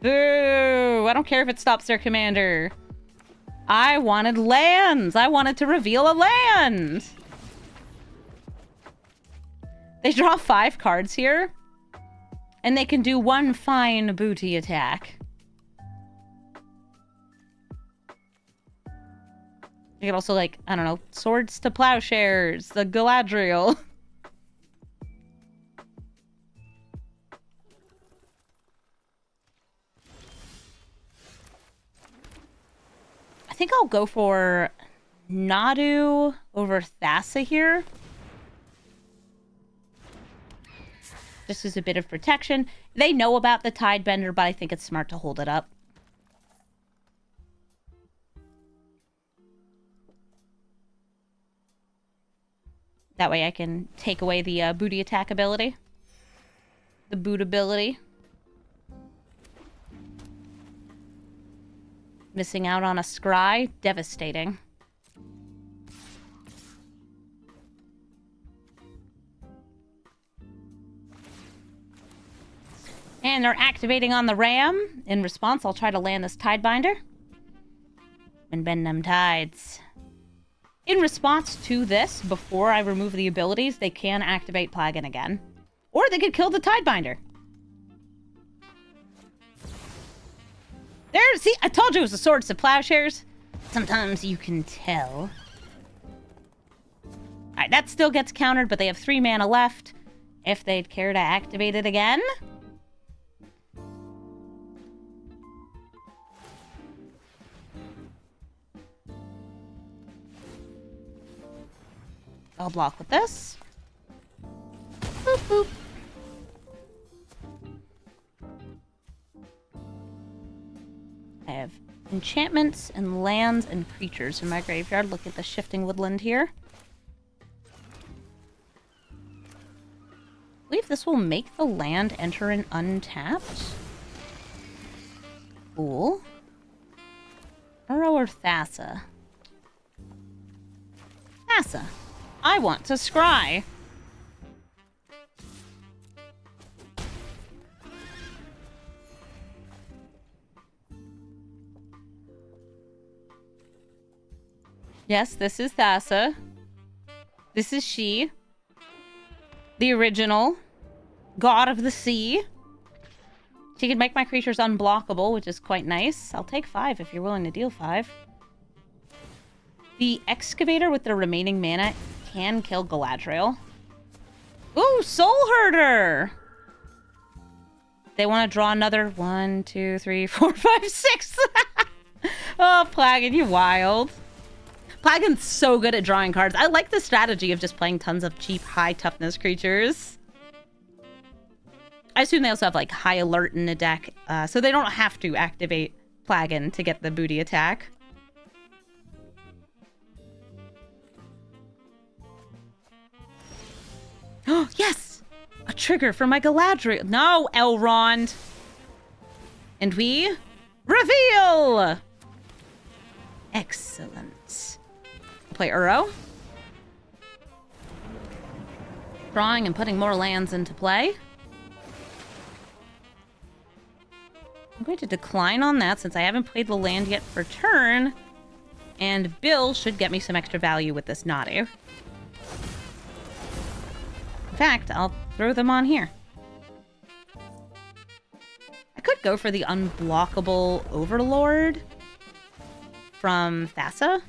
Boo! I don't care if it stops their commander. I wanted lands. I wanted to reveal a land. They draw 5 cards here. And they can do 1 fine booty attack. You can also, like, I don't know, swords to plowshares, the Galadriel. I think I'll go for Nadu over Thassa here. This is a bit of protection. They know about the Tidebender, but I think it's smart to hold it up. That way I can take away the booty attack ability. The boot ability. Missing out on a Scry. Devastating. And they're activating on the ram. In response, I'll try to land this Tidebinder. And bend them tides. In response to this, before I remove the abilities, they can activate Plagon again. Or they could kill the Tidebinder. There, see, I told you it was the Swords to Plowshares. Sometimes you can tell. Alright, that still gets countered, but they have 3 mana left. If they'd care to activate it again. I'll block with this. Boop, boop. I have enchantments and lands and creatures in my graveyard. Look at the shifting woodland here. I believe this will make the land enter an untapped. Cool. Uro or Thassa? Thassa. I want to scry. Yes, this is Thassa. This is she. The original god of the sea. She can make my creatures unblockable, which is quite nice. I'll take 5 if you're willing to deal 5. The excavator with the remaining mana can kill Galadriel. Ooh, Soul Herder! They want to draw another 1, 2, 3, 4, 5, 6. Oh, Plagon, you wild. Plagon's so good at drawing cards. I like the strategy of just playing tons of cheap, high toughness creatures. I assume they also have like high alert in the deck, so they don't have to activate Plagon to get the booty attack. Oh, yes! A trigger for my Galadriel. No, Elrond! And we reveal! Excellent. Play Uro. Drawing and putting more lands into play. I'm going to decline on that since I haven't played the land yet for turn. And Bill should get me some extra value with this Nadu. In fact, I'll throw them on here. I could go for the unblockable Overlord from Thassa.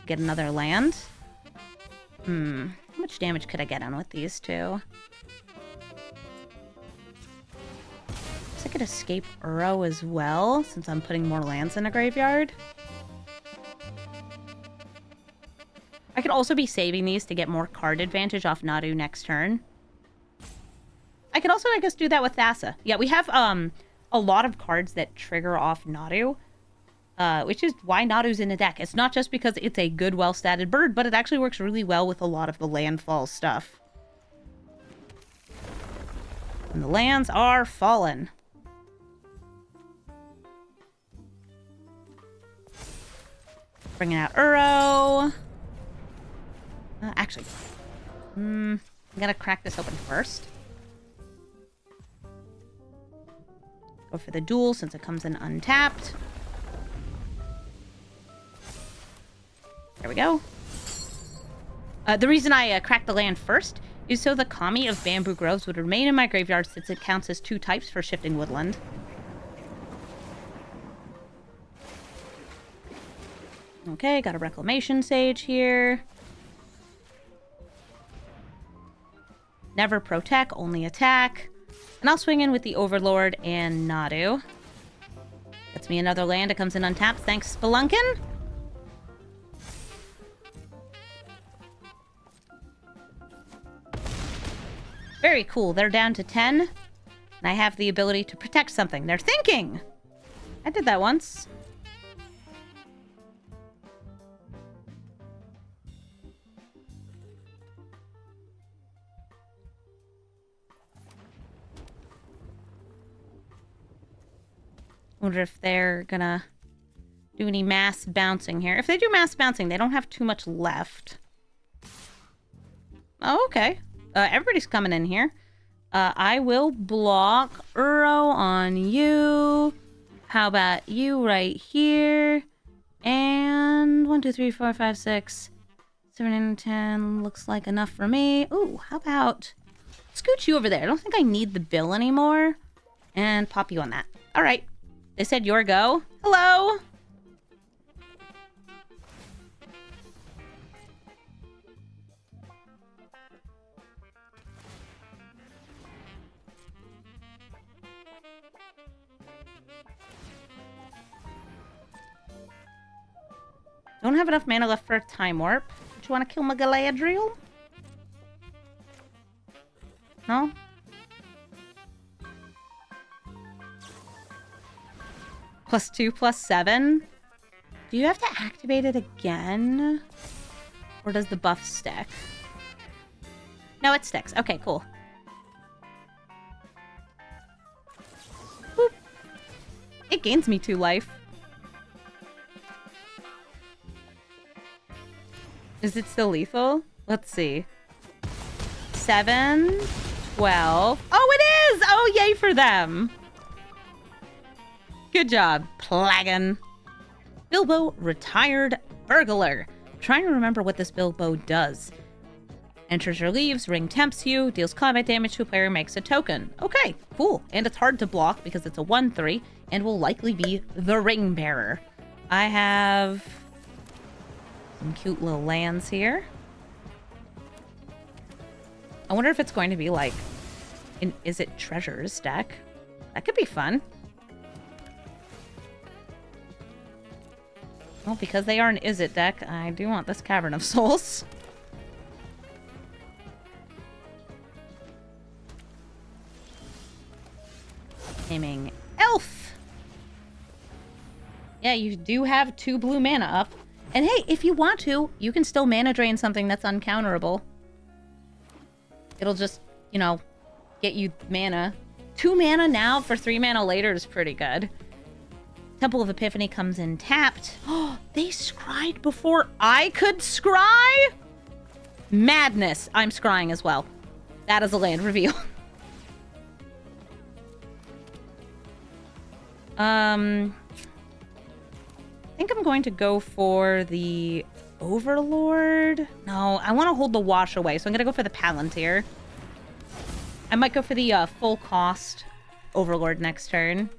Get another land. How much damage could I get on with these two? I could escape Uro as well, since I'm putting more lands in a graveyard. I could also be saving these to get more card advantage off Nadu next turn. I could also, I guess, do that with Thassa. Yeah, we have a lot of cards that trigger off Nadu, which is why Nadu's in the deck. It's not just because it's a good, well-statted bird, but it actually works really well with a lot of the landfall stuff. And the lands are fallen. Bringing out Uro. Actually, I'm gonna crack this open first. Go for the duel since it comes in untapped. There we go. The reason I cracked the land first is so the Kami of Bamboo Groves would remain in my graveyard since it counts as 2 types for Shifting Woodland. Okay, got a Reclamation Sage here. Never protect, only attack. And I'll swing in with the Overlord and Nadu. Gets me another land. It comes in untapped. Thanks, Spelunkin. Very cool. They're down to 10. And I have the ability to protect something. They're thinking! I did that once. Wonder if they're gonna do any mass bouncing here. If they do mass bouncing, they don't have too much left. Oh, okay. Everybody's coming in here. I will block Uro on you. How about you right here? And 1, 2, 3, 4, 5, 6, 7, 8, 10. Looks like enough for me. Ooh, how about scooch you over there? I don't think I need the bill anymore. And pop you on that. All right. They said your go. Hello. Don't have enough mana left for a Time Warp. Do you want to kill my Galadriel? No? +2, +7? Do you have to activate it again? Or does the buff stick? No, it sticks. Okay, cool. Boop. It gains me 2 life. Is it still lethal? Let's see. 7, 12. Oh, it is! Oh, yay for them. Good job, Plagon. Bilbo, Retired Burglar. I'm trying to remember what this Bilbo does. Enters or leaves, ring tempts you, deals combat damage to a player, makes a token. Okay, cool. And it's hard to block because it's a 1/3 and will likely be the ring bearer. I have some cute little lands here. I wonder if it's going to be like an Is It Treasures deck. That could be fun. Well, because they are an Is It deck, I do want this Cavern of Souls. Naming Elf. Yeah, you do have 2 blue mana up. And hey, if you want to, you can still mana drain something that's uncounterable. It'll just, you know, get you mana. 2 mana now for 3 mana later is pretty good. Temple of Epiphany comes in tapped. Oh, they scryed before I could scry? Madness. I'm scrying as well. That is a land reveal. I think I'm going to go for the Overlord. No, I want to hold the Wash away, so I'm going to go for the Palantir. I might go for the full cost Overlord next turn.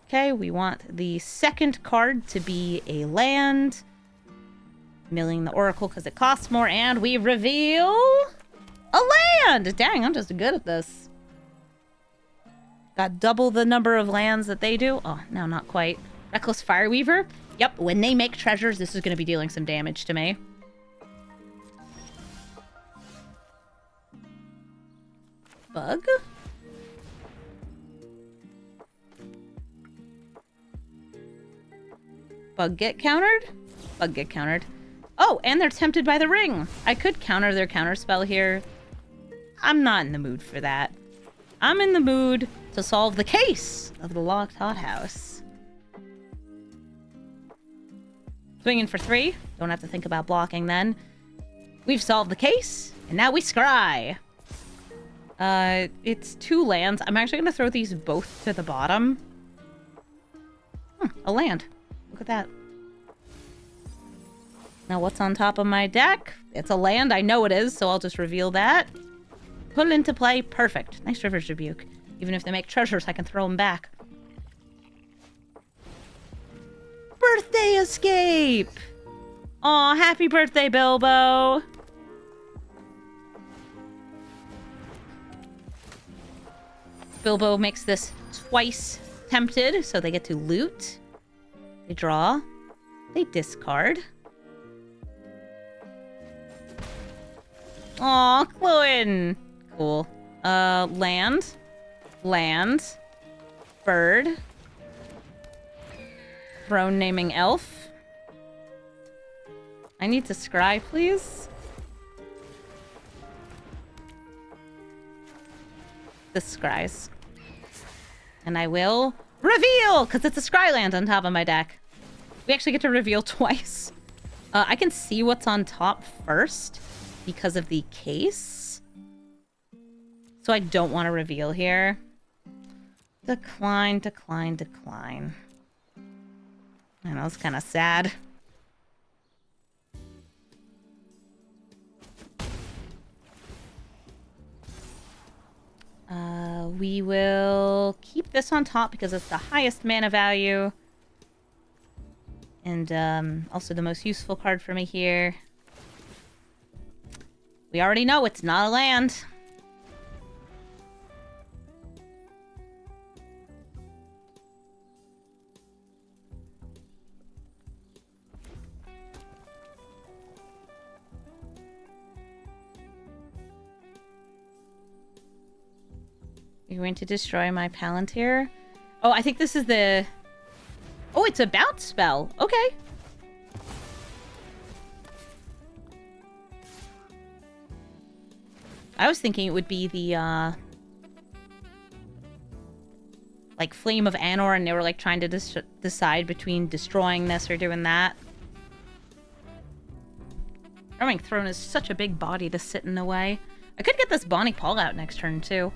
Okay, we want the second card to be a land. Milling the Oracle because it costs more, and we reveal a land! Dang, I'm just good at this. Got double the number of lands that they do. Oh, no, not quite. Reckless Fireweaver. Yep, when they make treasures, this is going to be dealing some damage to me. Bug? Bug get countered? Bug get countered. Oh, and they're tempted by the ring. I could counter their counterspell here. I'm not in the mood for that. I'm in the mood to solve the case of the locked hothouse. Swinging for 3. Don't have to think about blocking then. We've solved the case, and now we scry. It's 2 lands. I'm actually going to throw these both to the bottom. A land. Look at that. Now what's on top of my deck? It's a land. I know it is, so I'll just reveal that. Put it into play. Perfect. Nice River's Rebuke. Even if they make treasures, I can throw them back. Birthday escape! Aw, happy birthday, Bilbo! Bilbo makes this twice tempted, so they get to loot. They draw. They discard. Aw, Chloe! Cool. Land. Land. Bird. Throne naming elf. I need to scry, please. This scries. And I will reveal, because it's a scry land on top of my deck. We actually get to reveal twice. I can see what's on top first because of the case. So I don't want to reveal here. Decline, decline, decline. I know, it's kind of sad. We will keep this on top because it's the highest mana value. And also the most useful card for me here. We already know it's not a land. You're going to destroy my Palantir? Oh, I think this is the... Oh, it's a bounce spell. Okay. I was thinking it would be the, like, Flame of Anor, and they were, like, trying to decide between destroying this or doing that. Roaming Throne is such a big body to sit in the way. I could get this Bonnie Paul out next turn, too.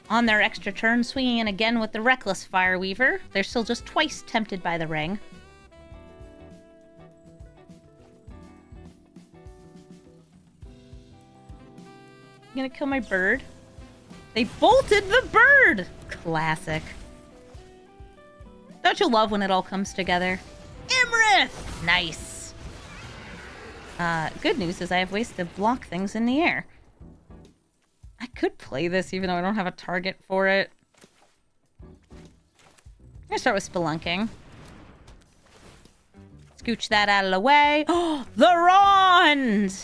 On their extra turn, swinging in again with the Reckless Fireweaver. They're still just twice tempted by the ring. I'm gonna kill my bird. They bolted the bird! Classic. Don't you love when it all comes together? Imrith! Nice. Good news is I have ways to block things in the air. I could play this even though I don't have a target for it. I'm gonna start with Spelunking. Scooch that out of the way. Oh, the Rond!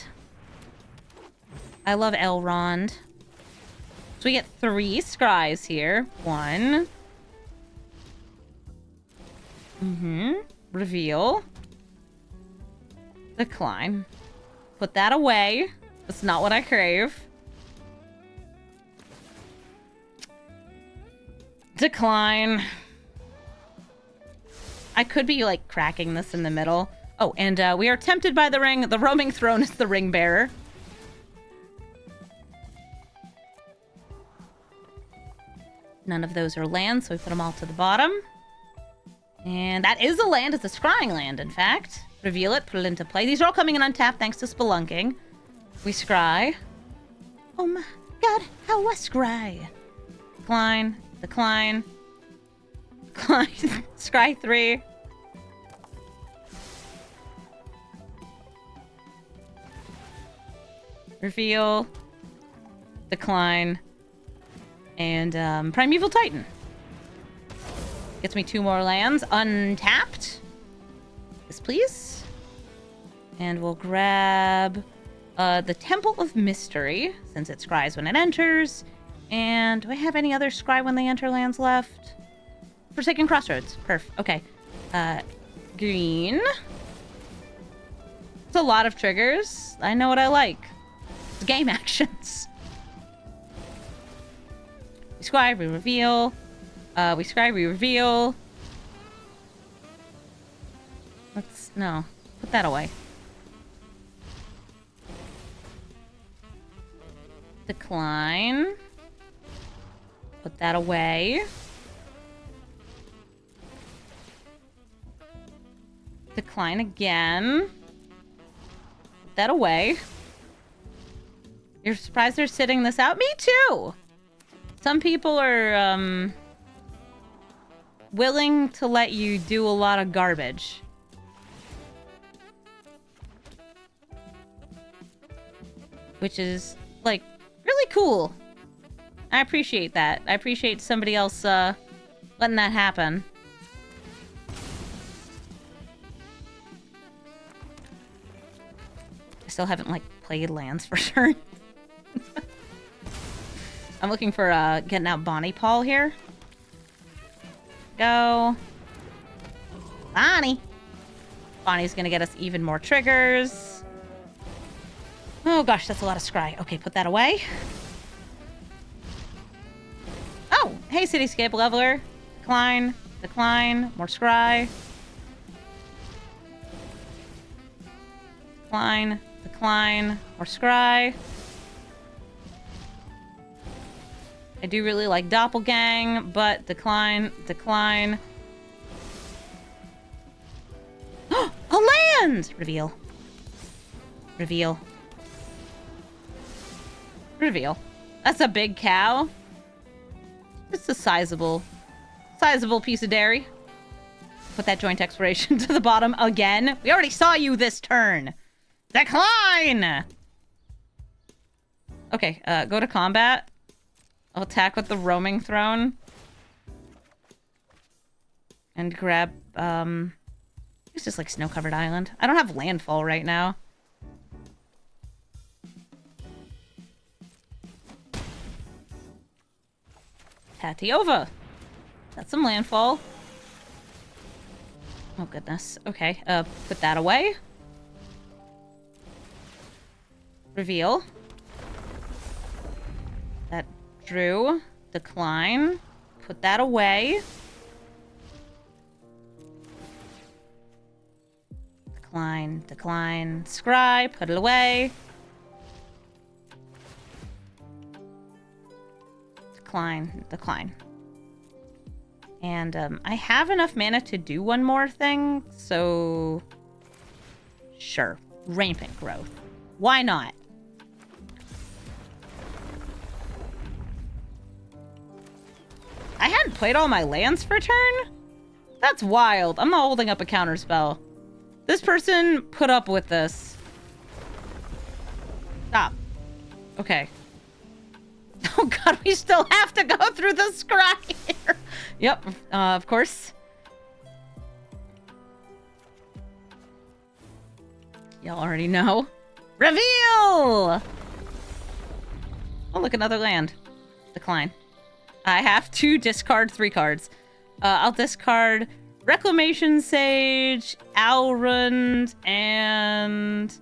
I love Elrond. So we get 3 scries here. 1. Reveal. Decline. Put that away. That's not what I crave. Decline. I could be, like, cracking this in the middle. Oh, and we are tempted by the ring. The Roaming Throne is the ring bearer. None of those are lands, so we put them all to the bottom. And that is a land. It's a scrying land, in fact. Reveal it, put it into play. These are all coming in untapped thanks to Spelunking. We scry. Oh my god, how was scry? Decline. Decline. Decline. Scry 3. Reveal. Decline. And Primeval Titan. Gets me 2 more lands. Untapped. Yes, please. And we'll grab the Temple of Mystery, since it scries when it enters. And do I have any other scry when they enter lands left? Forsaken Crossroads. Perf. Okay. Green. It's a lot of triggers. I know what I like. It's game actions. We scry, we reveal. We scry, we reveal. please. No. Put that away. Decline. Put that away. Decline again. Put that away. You're surprised they're sitting this out? Me too! Some people are, willing to let you do a lot of garbage. Which is, like, really cool. I appreciate that. I appreciate somebody else, letting that happen. I still haven't, like, played lands for sure. I'm looking for, getting out Bonnie Paul here. Go. Bonnie! Bonnie's gonna get us even more triggers. Oh gosh, that's a lot of scry. Okay, put that away. Oh, hey Cityscape Leveler. Decline, decline, more scry. Decline, decline, more scry. I do really like Doppelgang, but decline, decline. A land! Reveal. Reveal. Reveal. That's a big cow. It's a sizable piece of dairy. Put that joint exploration to the bottom again. We already saw you this turn. Decline! Okay, go to combat. I'll attack with the roaming throne. And grab, it's just like snow-covered island. I don't have landfall right now. Tatiova. That's some landfall. Oh, goodness. Okay, put that away. Reveal. That drew. Decline. Put that away. Decline, decline. Scry. Put it away. Decline, decline. And I have enough mana to do one more thing, so sure. Rampant growth. Why not? I hadn't played all my lands for turn? That's wild. I'm not holding up a counterspell. This person put up with this. Stop. Okay. Oh god, we still have to go through the scry here. Yep, of course. Y'all already know. Reveal! Oh, look, another land. Decline. I have to discard 3 cards. I'll discard Reclamation Sage, Alrund, and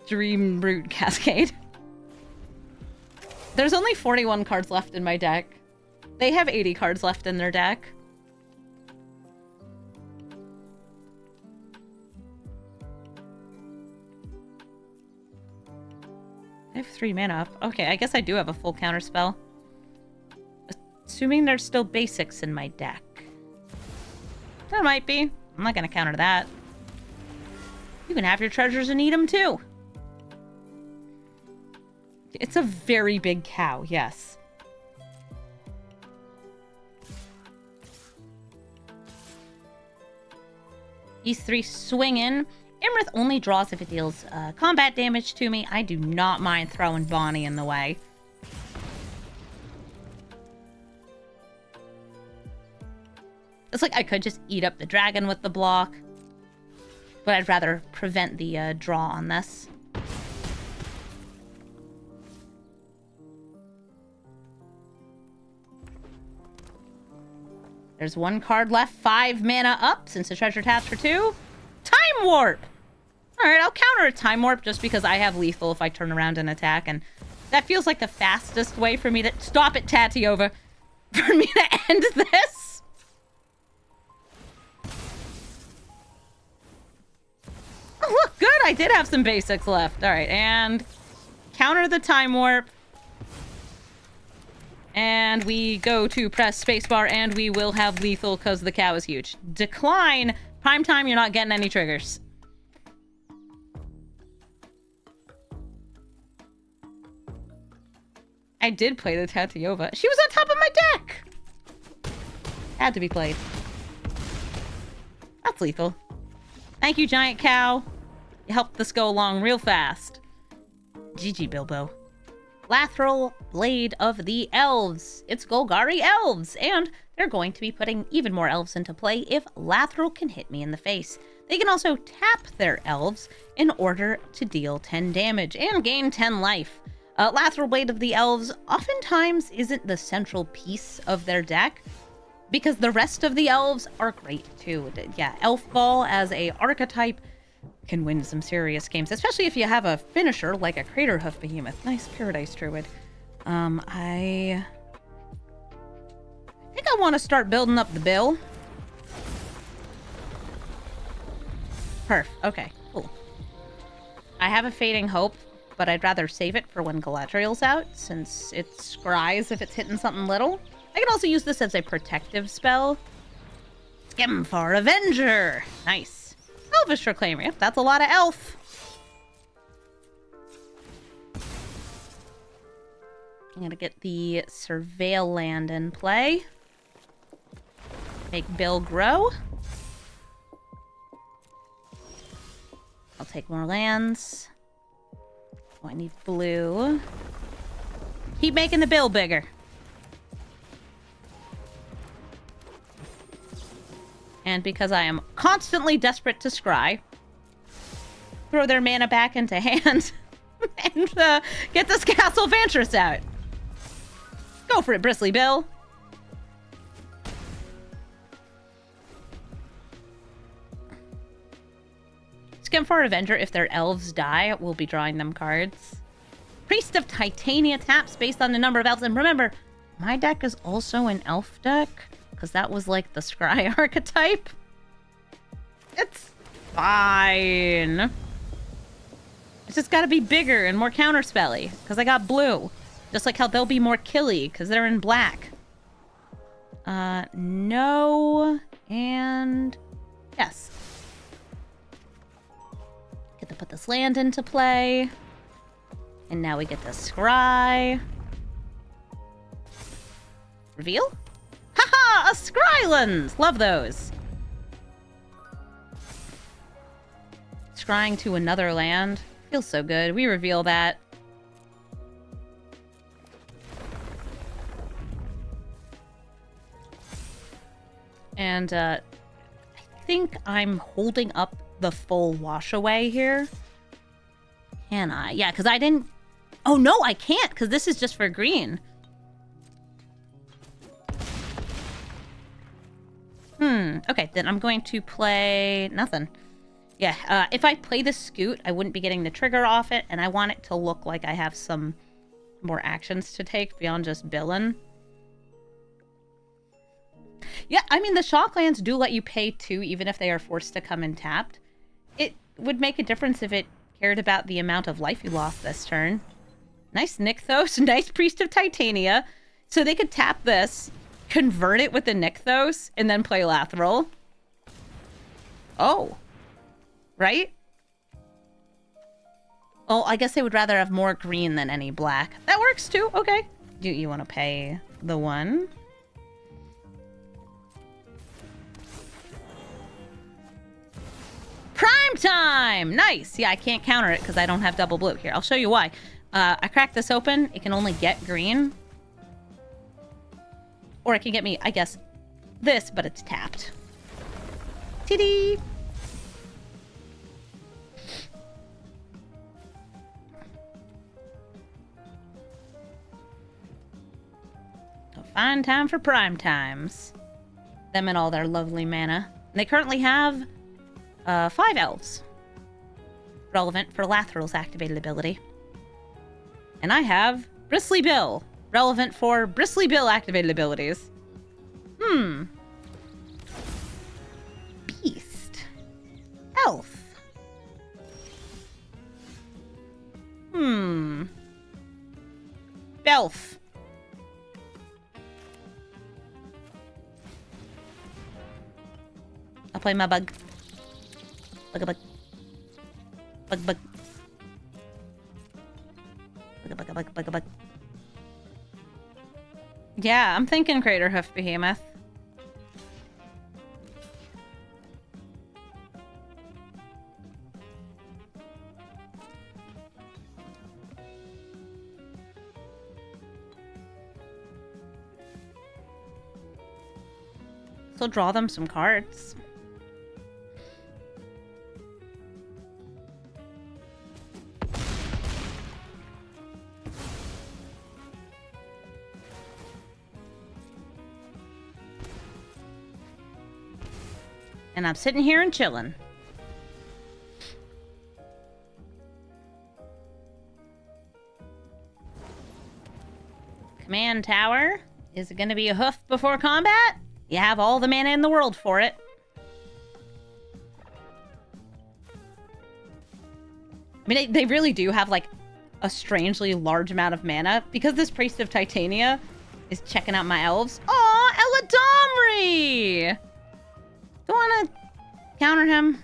Dream Root Cascade. There's only 41 cards left in my deck. They have 80 cards left in their deck. I have 3 mana up. Okay, I guess I do have a full counterspell. Assuming there's still basics in my deck. There might be. I'm not gonna counter that. You can have your treasures and eat them too. It's a very big cow, yes. These 3 swing in. Imrith only draws if it deals combat damage to me. I do not mind throwing Bonnie in the way. It's like I could just eat up the dragon with the block. But I'd rather prevent the draw on this. There's 1 card left, 5 mana up since the treasure taps for 2. Time Warp! Alright, I'll counter a Time Warp just because I have lethal if I turn around and attack, and that feels like the fastest way for me to... Stop it, Tatiova! For me to end this! I did have some basics left. All right, and counter the time warp. And we go to press spacebar, and we will have lethal because the cow is huge. Decline. Prime time, you're not getting any triggers. I did play the Tatiova. She was on top of my deck! Had to be played. That's lethal. Thank you, giant cow. You helped this go along real fast. GG, Bilbo. Lathril, Blade of the Elves. It's Golgari Elves, and they're going to be putting even more elves into play if Lathril can hit me in the face. They can also tap their elves in order to deal 10 damage and gain 10 life. Lathril, Blade of the Elves oftentimes isn't the central piece of their deck, because the rest of the elves are great too. Yeah, Elf Ball as a archetype can win some serious games, especially if you have a finisher like a Craterhoof Behemoth. Nice Paradise Druid. I think I want to start building up the bill. Perf. Okay, cool. I have a Fading Hope, but I'd rather save it for when Galadriel's out, since it scries if it's hitting something little. I can also use this as a protective spell. Skimfar Avenger. Nice. Elvish Reclaimer. Yep, that's a lot of elf. I'm gonna get the Surveil land in play. Make Bill grow. I'll take more lands. Oh, I need blue. Keep making the bill bigger. And because I am constantly desperate to scry, throw their mana back into hand and get this Castle Vantress out. Go for it, Bristly Bill. Skimfar Avenger, if their elves die, we'll be drawing them cards. Priest of Titania taps based on the number of elves. And remember, my deck is also an elf deck, because that was like the Scry archetype. It's fine. It's just got to be bigger and more counterspelly, because I got blue. Just like how they'll be more killy, because they're in black. No, and yes. Get to put this land into play. And now we get to scry. Reveal? Haha! A Skrylands! Love those. Scrying to another land. Feels so good. We reveal that. And I think I'm holding up the full wash away here. Can I? Yeah, because I didn't... Oh, no, I can't, because this is just for green. Okay, then I'm going to play nothing. Yeah, if I play the Scoot, I wouldn't be getting the trigger off it, and I want it to look like I have some more actions to take beyond just billing. Yeah, I mean, the Shocklands do let you pay 2 even if they are forced to come in tapped. It would make a difference if it cared about the amount of life you lost this turn. Nice Nykthos, nice Priest of Titania. So they could tap this, convert it with the Nykthos, and then play Lathril. Oh. Right? Oh, I guess they would rather have more green than any black. That works too, okay. Do you want to pay the 1? Prime time! Nice! Yeah, I can't counter it because I don't have double blue. Here, I'll show you why. I cracked this open. It can only get green. Or it can get me, I guess, this, but it's tapped. TD! So fine time for prime times. Them and all their lovely mana. And they currently have 5 elves. Relevant for Lathril's activated ability. And I have Bristly Bill. Relevant for Bristly Bill activated abilities. Beast. Elf. play my bug. Bug, bug. Bug, bug. Bug, bug, bug, bug, bug. Yeah, I'm thinking Crater Hoof Behemoth. So draw them some cards. And I'm sitting here and chilling. Command tower. Is it going to be a hoof before combat? You have all the mana in the world for it. I mean, they really do have, like, a strangely large amount of mana. Because this Priest of Titania is checking out my elves. Aw, Eladamri! Don't want to counter him.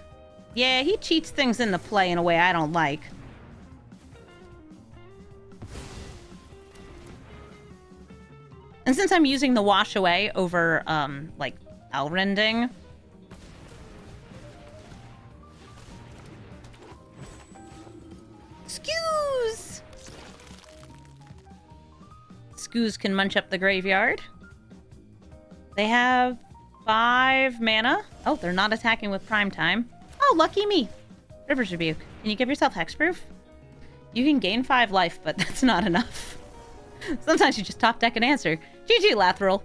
Yeah, he cheats things into play in a way I don't like. And since I'm using the wash away over, like, Elrending. Skews! Skews can munch up the graveyard. They have 5 mana. Oh, they're not attacking with prime time. Oh, lucky me. River's Rebuke. Can you give yourself hexproof? You can gain 5 life, but that's not enough. Sometimes you just top deck an answer. GG, Lathril.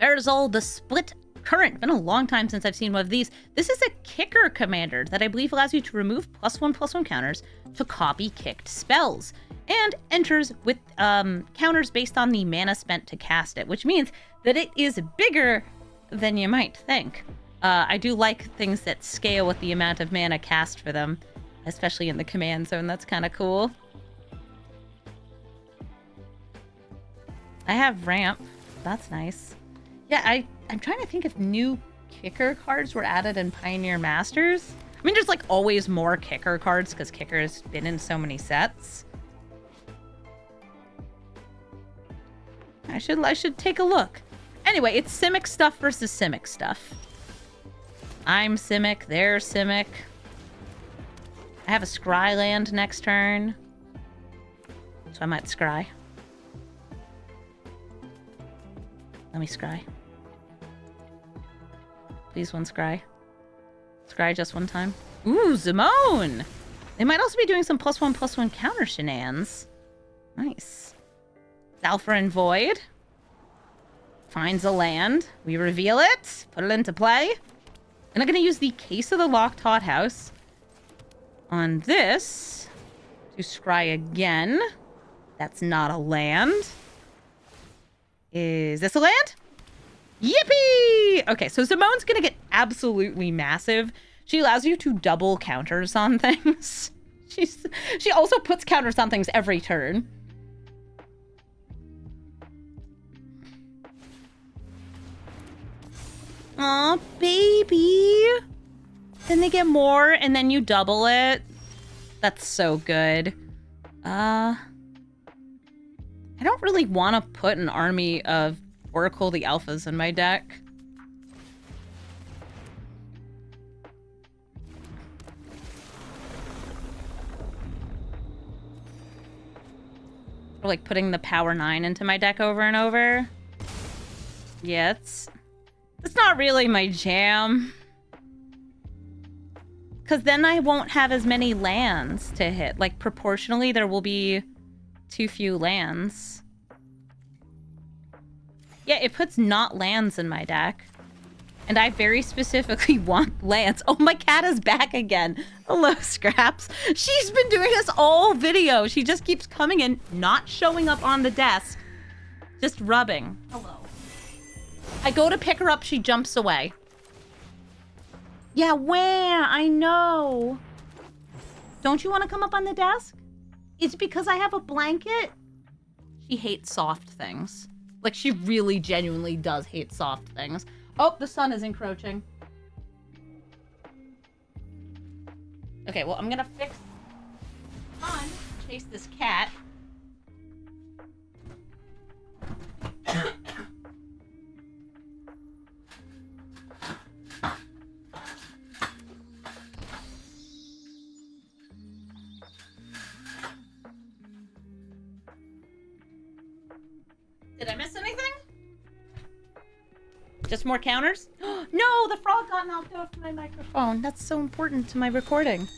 Verzol, the Split Current. Been a long time since I've seen one of these. This is a kicker commander that I believe allows you to remove +1/+1 counters to copy kicked spells. And enters with counters based on the mana spent to cast it, which means that it is bigger than you might think. I do like things that scale with the amount of mana cast for them, especially in the command zone. That's kind of cool. I have ramp. That's nice. Yeah, I'm trying to think if new kicker cards were added in Pioneer Masters. I mean, there's like always more kicker cards because kicker's been in so many sets. I should take a look. Anyway, it's Simic stuff versus Simic stuff. I'm Simic, they're Simic. I have a Scry land next turn, so I might Scry. Let me Scry. Please one Scry. Scry just one time. Ooh, Zimone! They might also be doing some +1/+1 counter shenanigans. Nice. Zalfar Void. Finds a land. We reveal it. Put it into play. And I'm going to use the Case of the Locked Hothouse on this to Scry again. That's not a land. Is this a land? Yippee! Okay, so Simone's gonna get absolutely massive. She allows you to double counters on things. She also puts counters on things every turn. Aw, baby. Then they get more, and then you double it. That's so good. I don't really want to put an army of Oracle the Alphas in my deck. Or like putting the Power 9 into my deck over and over. Yeah, it's not really my jam. Because then I won't have as many lands to hit. Like, proportionally, there will be too few lands. Yeah, it puts not lands in my deck. And I very specifically want lands. Oh, my cat is back again. Hello, Scraps. She's been doing this all video. She just keeps coming in, not showing up on the desk. Just rubbing. Hello. I go to pick her up, she jumps away. Yeah, where? I know. Don't you want to come up on the desk? It's because I have a blanket. She hates soft things. Like, she really genuinely does hate soft things. Oh, the sun is encroaching. Okay, well, I'm gonna fix on chase this cat. Did I miss anything? Just more counters? No, the frog got knocked off my microphone. That's so important to my recording.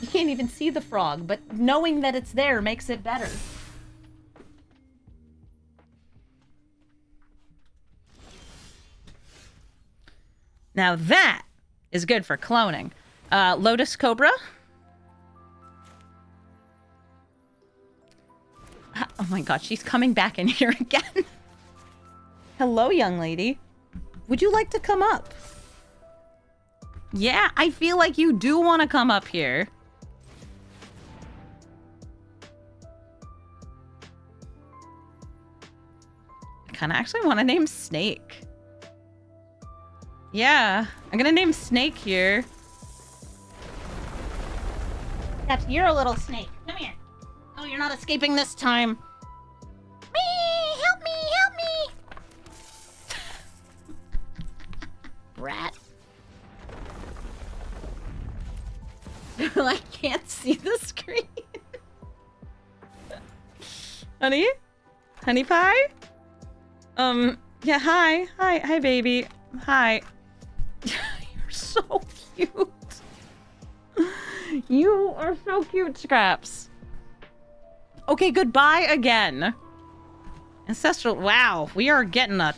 You can't even see the frog, but knowing that it's there makes it better. Now that is good for cloning. Lotus Cobra. Oh my god, she's coming back in here again. Hello, young lady. Would you like to come up? Yeah, I feel like you do want to come up here. I kind of actually want to name Snake. Yeah, I'm gonna name Snake here. Yes, you're a little snake. Come here. Oh, you're not escaping this time. Me, help me, help me. Rat. I can't see the screen. Honey? Honey pie? Yeah, hi, baby. Hi. You're so cute. You are so cute, Scraps. Okay, goodbye again. Ancestral, wow, we are getting a...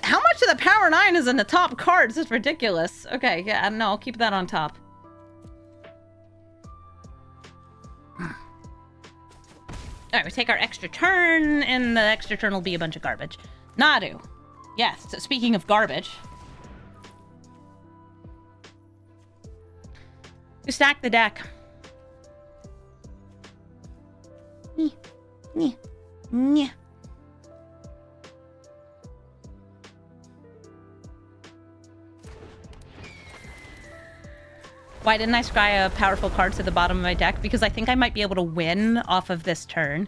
How much of the Power 9 is in the top cards? This is ridiculous. Okay, yeah, I don't know, I'll keep that on top. Alright, we take our extra turn, and the extra turn will be a bunch of garbage. Nadu. Yes, so speaking of garbage. We stack the deck. Why didn't I scry a powerful card to the bottom of my deck? Because I think I might be able to win off of this turn.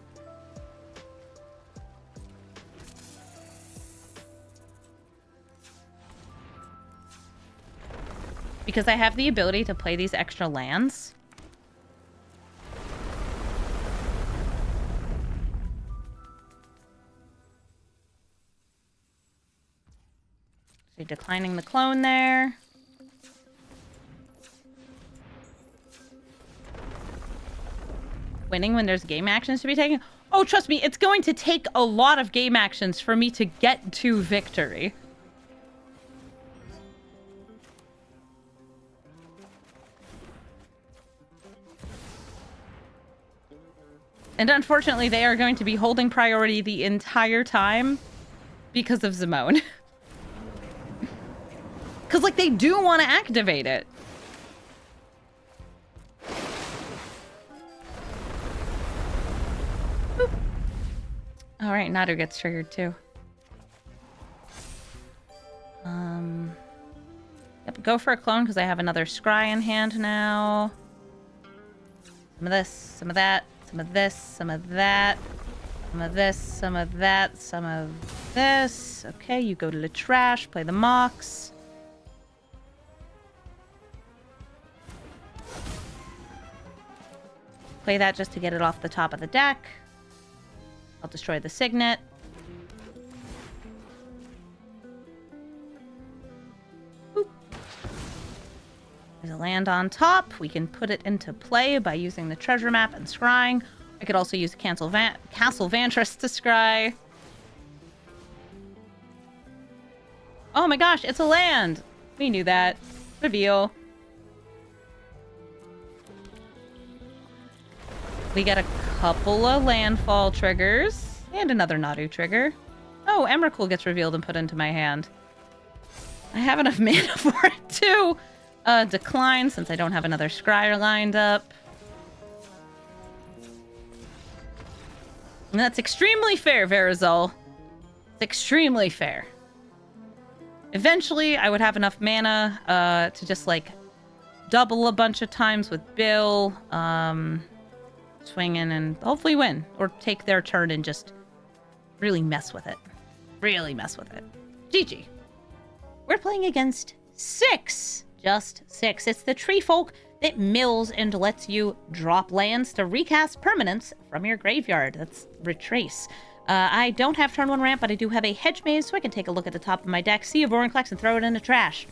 Because I have the ability to play these extra lands. So declining the clone there. Winning when there's game actions to be taken. Oh, trust me, it's going to take a lot of game actions for me to get to victory. And unfortunately, they are going to be holding priority the entire time because of Zimone. Because, like, they do want to activate it. Boop. All right, Nadu gets triggered too. Yep, go for a clone because I have another Scry in hand now. Some of this, some of that. Some of this, some of that, some of this, some of that, some of this. Okay, you go to the trash, play the Mox. Play that just to get it off the top of the deck. I'll destroy the Signet. Boop. There's a land on top. We can put it into play by using the treasure map and scrying. I could also use Castle Vantress to scry. Oh my gosh, it's a land! We knew that. Reveal. We get a couple of landfall triggers. And another Nadu trigger. Oh, Emrakul gets revealed and put into my hand. I have enough mana for it too. Decline since I don't have another Scryer lined up. And that's extremely fair, Verizol. It's extremely fair. Eventually, I would have enough mana to just, like, double a bunch of times with Bill. Swing in and hopefully win. Or take their turn and just really mess with it. Really mess with it. GG. We're playing against 6. Just 6. It's the tree folk that mills and lets you drop lands to recast permanents from your graveyard. That's retrace. I don't have turn 1 ramp, but I do have a hedge maze, so I can take a look at the top of my deck, see a Vorinclex, and throw it in the trash.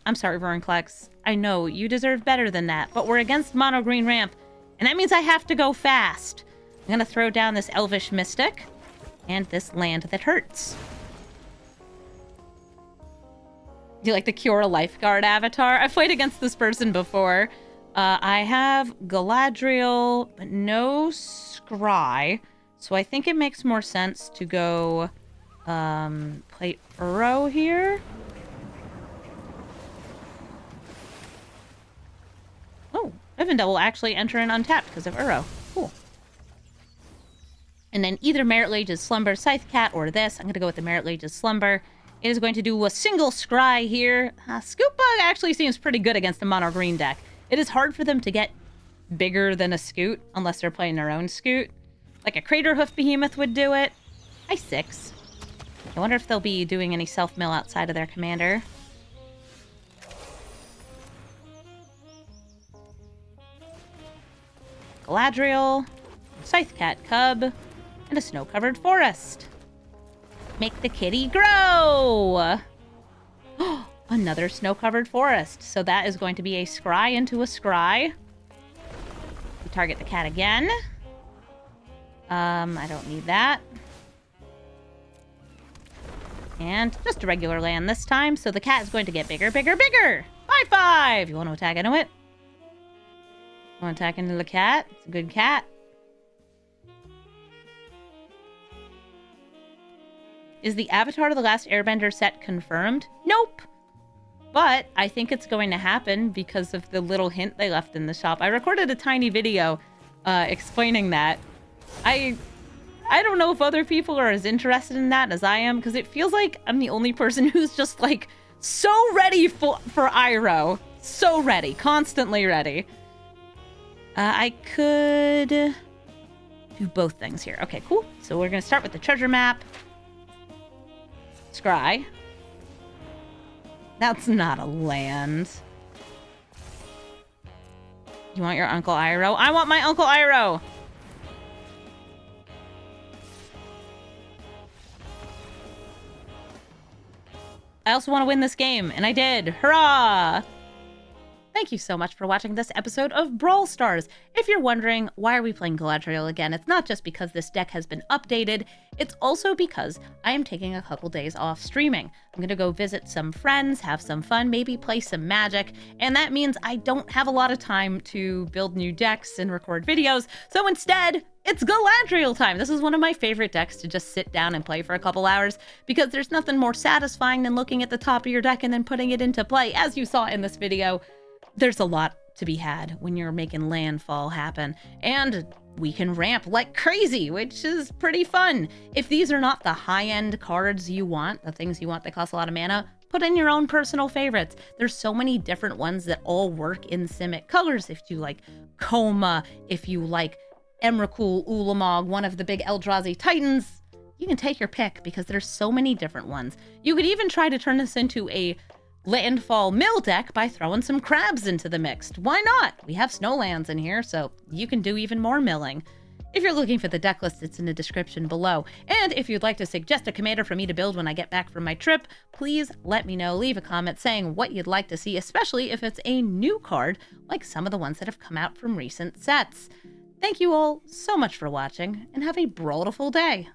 I'm sorry, Vorinclex. I know, you deserve better than that, but we're against mono green ramp, and that means I have to go fast. I'm gonna throw down this Elvish Mystic and this land that hurts. Do you like the Cure Lifeguard avatar? I've played against this person before. I have Galadriel, but no Scry. So I think it makes more sense to go play Uro here. Oh, Evandel will actually enter in untapped because of Uro. Cool. And then either Merit Lage's Slumber, Scythe Cat, or this. I'm going to go with the Merit Lage's Slumber. It is going to do a single Scry here. Scoop Bug actually seems pretty good against a mono green deck. It is hard for them to get bigger than a Scoot unless they're playing their own Scoot. Like a Crater Hoof Behemoth would do it. Hi, 6. I wonder if they'll be doing any self-mill outside of their commander. Galadriel, Scythe Cat Cub, and a snow-covered forest. Make the kitty grow! Another snow-covered forest. So that is going to be a Scry into a Scry. We target the cat again. I don't need that. And just a regular land this time, so the cat is going to get bigger, bigger, bigger! 5-5! You want to attack into it? You want to attack into the cat? It's a good cat. Is the Avatar of the Last Airbender set confirmed? Nope! But I think it's going to happen because of the little hint they left in the shop. I recorded a tiny video explaining that. I don't know if other people are as interested in that as I am, because it feels like I'm the only person who's just, like, so ready for Iroh. So ready. Constantly ready. I could do both things here. Okay, cool. So we're going to start with the treasure map. Scry. That's not a land. You want your Uncle Iroh? I want my Uncle Iroh! I also want to win this game, and I did. Hurrah! Thank you so much for watching this episode of Brawl Stars. If you're wondering, why are we playing Galadriel again? It's not just because this deck has been updated, it's also because I am taking a couple days off streaming. I'm gonna go visit some friends, have some fun, maybe play some Magic, and that means I don't have a lot of time to build new decks and record videos, so instead, it's Galadriel time! This is one of my favorite decks to just sit down and play for a couple hours, because there's nothing more satisfying than looking at the top of your deck and then putting it into play, as you saw in this video. There's a lot to be had when you're making landfall happen, and we can ramp like crazy, which is pretty fun. If these are not the high-end cards you want, the things you want that cost a lot of mana, put in your own personal favorites. There's so many different ones that all work in Simic colors. If you like Koma, if you like Emrakul, Ulamog, one of the big Eldrazi Titans, you can take your pick because there's so many different ones. You could even try to turn this into a landfall mill deck by throwing some crabs into the mix. Why not? We have snowlands in here, so you can do even more milling. If you're looking for the deck list, it's in the description below. And if you'd like to suggest a commander for me to build when I get back from my trip, please let me know. Leave a comment saying what you'd like to see, especially if it's a new card, like some of the ones that have come out from recent sets. Thank you all so much for watching, and have a brawlful day.